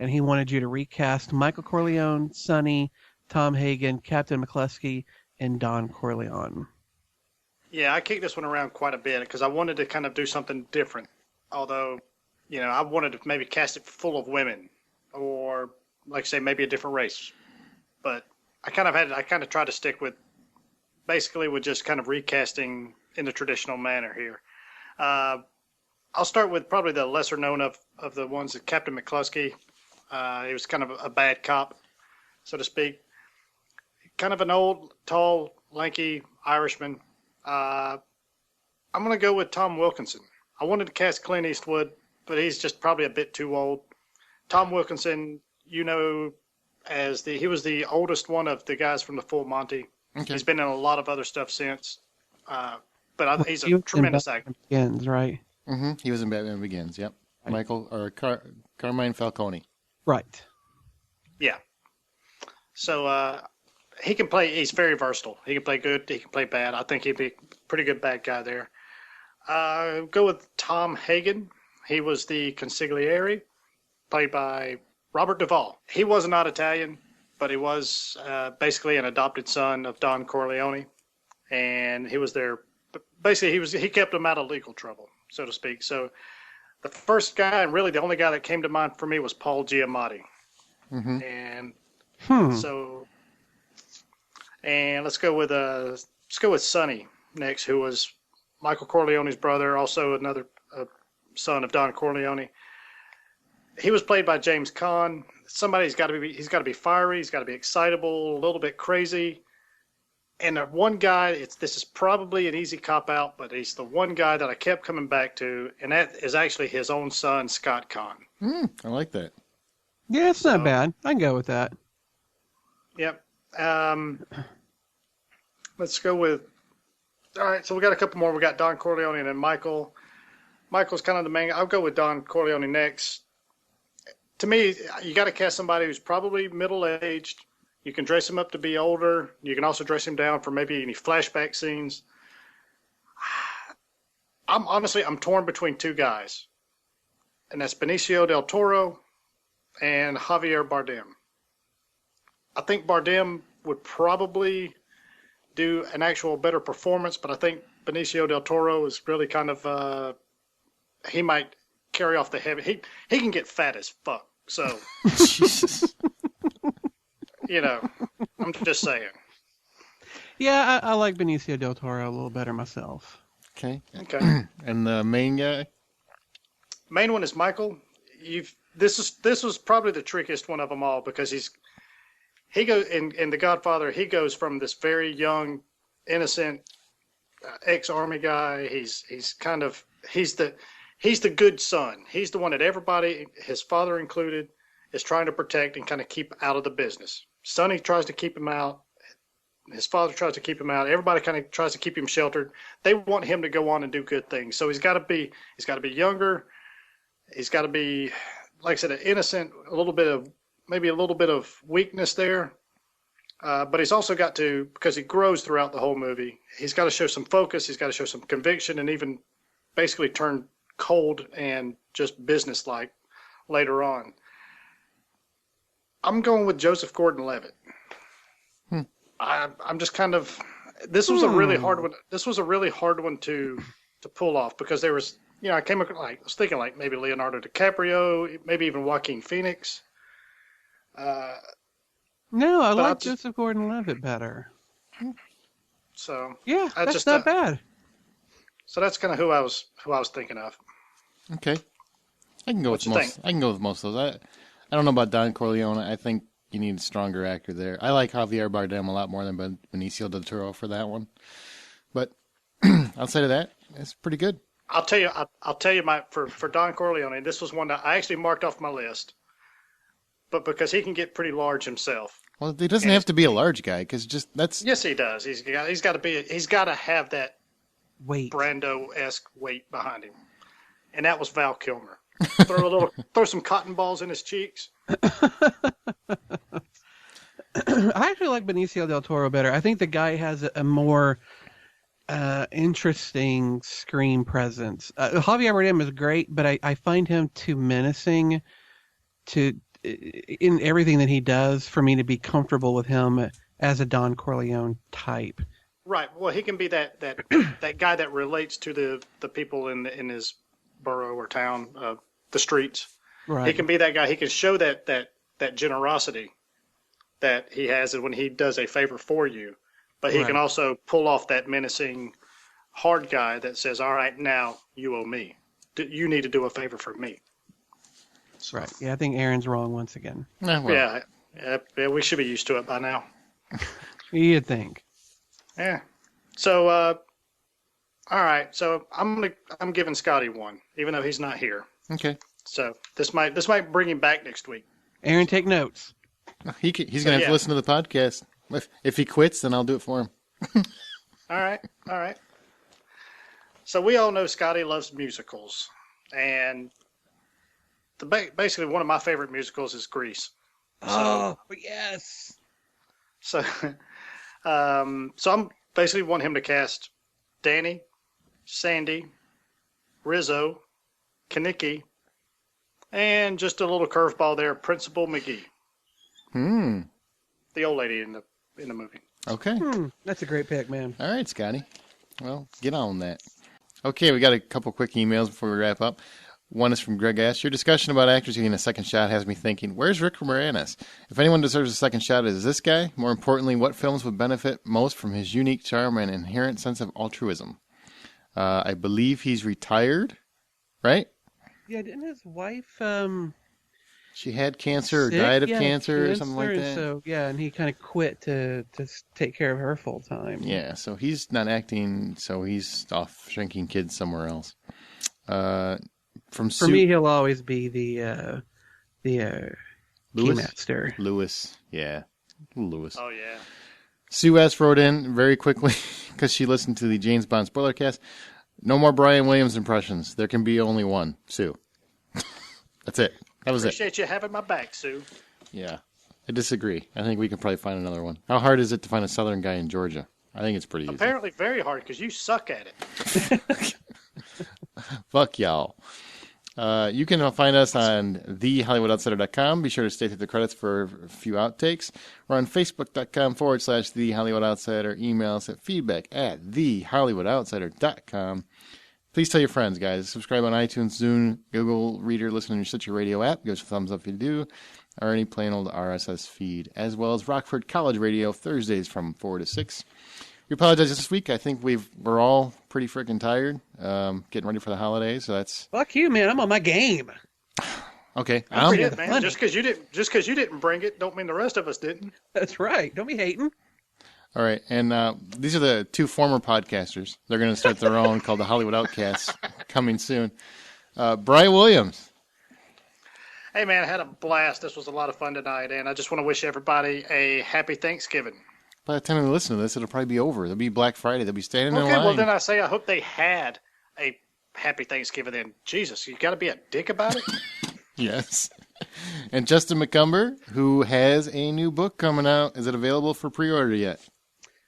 and he wanted you to recast Michael Corleone, Sonny, Tom Hagen, Captain McCluskey, and Don Corleone. Yeah, I kicked this one around quite a bit because I wanted to kind of do something different. Although, I wanted to maybe cast it full of women or, like I say, maybe a different race. But I kind of tried to stick with just kind of recasting in the traditional manner here. I'll start with probably the lesser known of the ones that Captain McCluskey. He was kind of a bad cop, so to speak. Kind of an old, tall, lanky Irishman. I'm going to go with Tom Wilkinson. I wanted to cast Clint Eastwood, but he's just probably a bit too old. Tom Wilkinson, he was the oldest one of the guys from the Full Monty. Okay. He's been in a lot of other stuff since, but he's a tremendous actor. Begins, right? Mm-hmm. He was in Batman Begins. Yep. Right. Carmine Falcone. Right. Yeah. So he can play. He's very versatile. He can play good. He can play bad. I think he'd be a pretty good bad guy there. Go with Tom Hagen. He was the consigliere, played by Robert Duvall. He was not Italian, but he was basically an adopted son of Don Corleone, and he was there. Basically, he kept him out of legal trouble, so to speak. So the first guy, and really the only guy that came to mind for me, was Paul Giamatti. Mm-hmm. And let's go with Sonny next, who was Michael Corleone's brother, also another son of Don Corleone. He was played by James Caan. He's got to be fiery, he's got to be excitable, a little bit crazy. And the one guy, this is probably an easy cop out, but he's the one guy that I kept coming back to, and that is actually his own son, Scott Caan. I like that. Yeah, it's not bad. I can go with that. Yep. Let's go with. All right, so we got a couple more. We got Don Corleone and then Michael. Michael's kind of the main. I'll go with Don Corleone next. To me, you got to cast somebody who's probably middle-aged. You can dress him up to be older. You can also dress him down for maybe any flashback scenes. I'm torn between 2 guys, and that's Benicio del Toro and Javier Bardem. I think Bardem would probably do an actual better performance, but I think Benicio del Toro is really kind of he might carry off the heavy. He can get fat as fuck. So, Jesus. I'm just saying. Yeah, I like Benicio del Toro a little better myself. Okay. Okay. And the main guy? Main one is Michael. This was probably the trickiest one of them all because he goes in The Godfather. He goes from this very young, innocent ex-army guy. He's the good son. He's the one that everybody, his father included, is trying to protect and kind of keep out of the business. Sonny tries to keep him out. His father tries to keep him out. Everybody kind of tries to keep him sheltered. They want him to go on and do good things. So he's got to be younger. He's got to be, like I said, innocent. Maybe a little bit of weakness there. But he's also got to, because he grows throughout the whole movie, he's got to show some focus. He's got to show some conviction, and even basically turn cold and just businesslike later on. I'm going with Joseph Gordon-Levitt. I'm just kind of. This was a really hard one. This was a really hard one to pull off because there was, I was thinking like maybe Leonardo DiCaprio, maybe even Joaquin Phoenix. No, I like Joseph Gordon-Levitt better. So yeah, that's not bad. So that's kind of who I was thinking of. Okay, I can go with most. I can go with most of those. I don't know about Don Corleone. I think you need a stronger actor there. I like Javier Bardem a lot more than Benicio del Toro for that one. But outside of that, it's pretty good. I'll tell you for Don Corleone, this was one that I actually marked off my list. But because he can get pretty large himself. Well, he doesn't have to be a large guy because that's. Yes, he does. He's got to have that weight, Brando-esque weight behind him, and that was Val Kilmer. Throw some cotton balls in his cheeks. I actually like Benicio del Toro better. I think the guy has a more interesting screen presence. Javier Bardem is great, but I find him too menacing in everything that he does for me to be comfortable with him as a Don Corleone type. Right. Well, he can be that guy that relates to the people in his borough or town, the streets. Right. He can be that guy. He can show that generosity that he has when he does a favor for you. But he can also pull off that menacing, hard guy that says, all right, now you owe me. You need to do a favor for me. So, right. Yeah, I think Aaron's wrong once again. Yeah, we should be used to it by now. You'd think. Yeah. So, all right. So I'm giving Scotty one, even though he's not here. Okay. So this might bring him back next week. Aaron, take notes. He's gonna have to listen to the podcast. If he quits, then I'll do it for him. All right. So we all know Scotty loves musicals, and basically one of my favorite musicals is Grease. Oh, yes. So, so I'm basically want him to cast Danny, Sandy, Rizzo, Kaniki, and just a little curveball there, Principal McGee. The old lady in the movie. Okay. That's a great pick, man. All right, Scotty. Well, get on that. Okay, we got a couple quick emails before we wrap up. One is from Greg Ash. Your discussion about actors getting a second shot has me thinking, where's Rick Moranis? If anyone deserves a second shot, it is this guy. More importantly, what films would benefit most from his unique charm and inherent sense of altruism? I believe he's retired, right? Yeah, didn't his wife... She had cancer or died of cancer or something like that. So, yeah, and he kind of quit to take care of her full time. Yeah, so he's not acting, so he's off shrinking kids somewhere else. For me, he'll always be the keymaster. Lewis, yeah. Lewis. Oh, yeah. Sue S. wrote in very quickly because she listened to the James Bond spoiler cast. No more Brian Williams impressions. There can be only one. Sue. That's it. That was Appreciate you having my back, Sue. Yeah. I disagree. I think we can probably find another one. How hard is it to find a Southern guy in Georgia? I think it's pretty easy. Apparently very hard because you suck at it. Fuck y'all. You can find us on thehollywoodoutsiders.com. Be sure to stay through the credits for a few outtakes. We're on facebook.com/thehollywoodoutsiders. Email us at feedback@thehollywoodoutsiders.com. Please tell your friends, guys. Subscribe on iTunes, Zune, Google Reader, listen on your Stitcher Radio app. Give us a thumbs up if you do. or any plain old RSS feed, as well as Rockford College Radio Thursdays from 4 to 6. We apologize this week. I think we're all pretty freaking tired, getting ready for the holidays. So that's fuck you, man. I'm on my game. Okay, man. Just because you didn't bring it, don't mean the rest of us didn't. That's right. Don't be hating. All right, and these are the two former podcasters. They're going to start their own called the Hollywood Outcasts, coming soon. Brian Williams. Hey, man, I had a blast. This was a lot of fun tonight, and I just want to wish everybody a happy Thanksgiving. By the time we listen to this, it'll probably be over. It'll be Black Friday. They'll be standing in line. Okay, well, then I say I hope they had a happy Thanksgiving then. Jesus, you got to be a dick about it? Yes. And Justin McCumber, who has a new book coming out. Is it available for pre-order yet?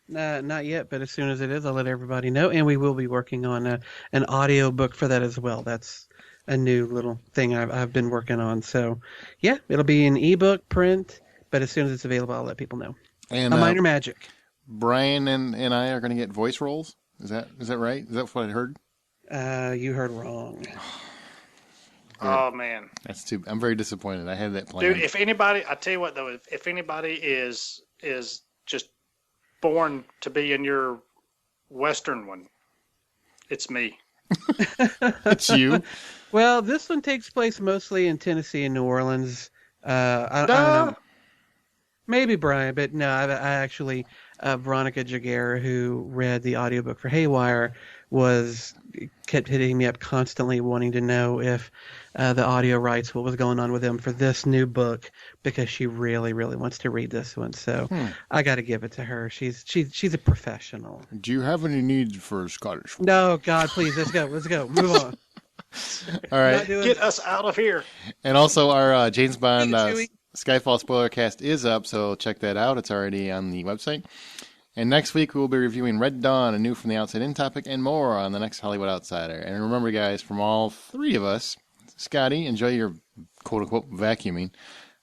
Not yet, but as soon as it is, I'll let everybody know. And we will be working on an audio book for that as well. That's a new little thing I've been working on. So, yeah, it'll be an ebook, print, but as soon as it's available, I'll let people know. And a minor magic. Brian and I are going to get voice roles. Is that right? Is that what I heard? You heard wrong. Oh, man. I'm very disappointed. I had that plan. Dude, if anybody, I tell you what, though, if anybody is just born to be in your Western one, it's me. It's you? Well, this one takes place mostly in Tennessee and New Orleans. I don't know. Maybe Brian, but no, I actually, Veronica Jaguar, who read the audiobook for Haywire, kept hitting me up constantly wanting to know if the audio rights, what was going on with them for this new book, because she really, really wants to read this one. So I got to give it to her. She's a professional. Do you have any needs for Scottish? No, God, please, let's go, move on. All right, get us out of here. And also, our James Bond Skyfall spoiler cast is up, so check that out. It's already on the website. And next week, we will be reviewing Red Dawn, a new From the Outside In topic, and more on the next Hollywood Outsider. And remember, guys, from all three of us, Scotty, enjoy your quote-unquote vacuuming.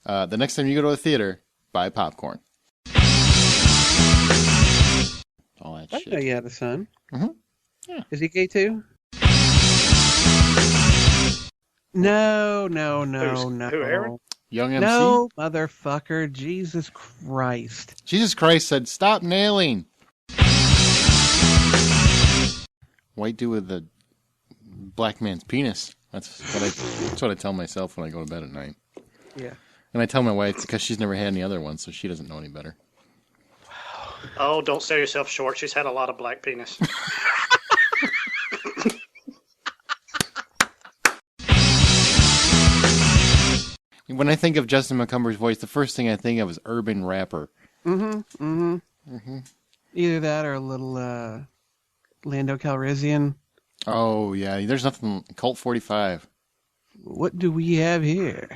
The next time you go to a theater, buy popcorn. All that shit. I know you have a son. Mm-hmm. Yeah. Is he gay too? No. Who, Aaron? Young MC? No, motherfucker. Jesus Christ. Jesus Christ said, stop nailing. White dude with the black man's penis. That's what I tell myself when I go to bed at night. Yeah. And I tell my wife because she's never had any other ones, so she doesn't know any better. Wow. Oh, don't sell yourself short. She's had a lot of black penis. When I think of Justin McCumber's voice, the first thing I think of is urban rapper. Mm-hmm. Either that or a little Lando Calrissian. Oh, yeah. There's nothing. Colt 45. What do we have here?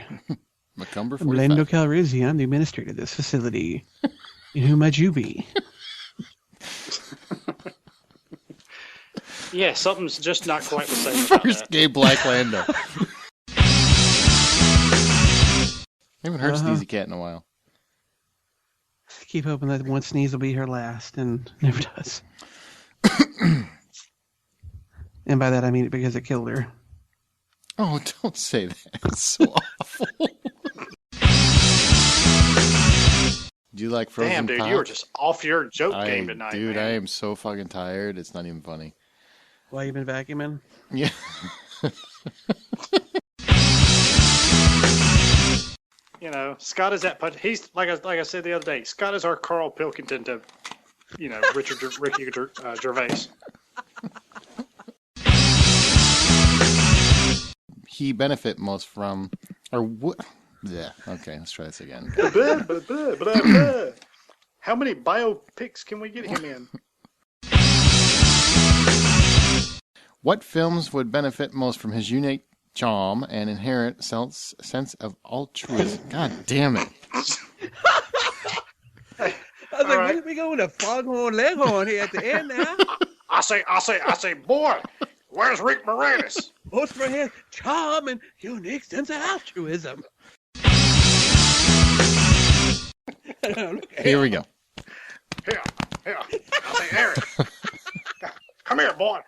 McCumber 45. I'm Lando Calrissian. I'm the administrator of this facility. And who might you be? Yeah, something's just not quite the same. First gay black Lando. I haven't heard Sneezy Cat in a while. Keep hoping that one sneeze will be her last, and never does. And by that I mean it because it killed her. Oh, don't say that. It's so awful. Do you like frozen Damn, dude, pop? you were just off your joke game tonight, dude, man. I am so fucking tired. It's not even funny. Why you been vacuuming? Yeah. You know, Scott is that, but he's like I said the other day. Scott is our Carl Pilkington to, Ricky Gervais. He benefit most from, or what? Yeah. Okay, let's try this again. How many biopics can we get him in? What films would benefit most from his unique charm and inherent sense of altruism? God damn it. I was like, right. When are we going to Foghorn Leghorn here at the end now? I say, boy, where's Rick Moranis? Most for his charm and unique sense of altruism. Here we go. Here. I say, Eric, come here, boy.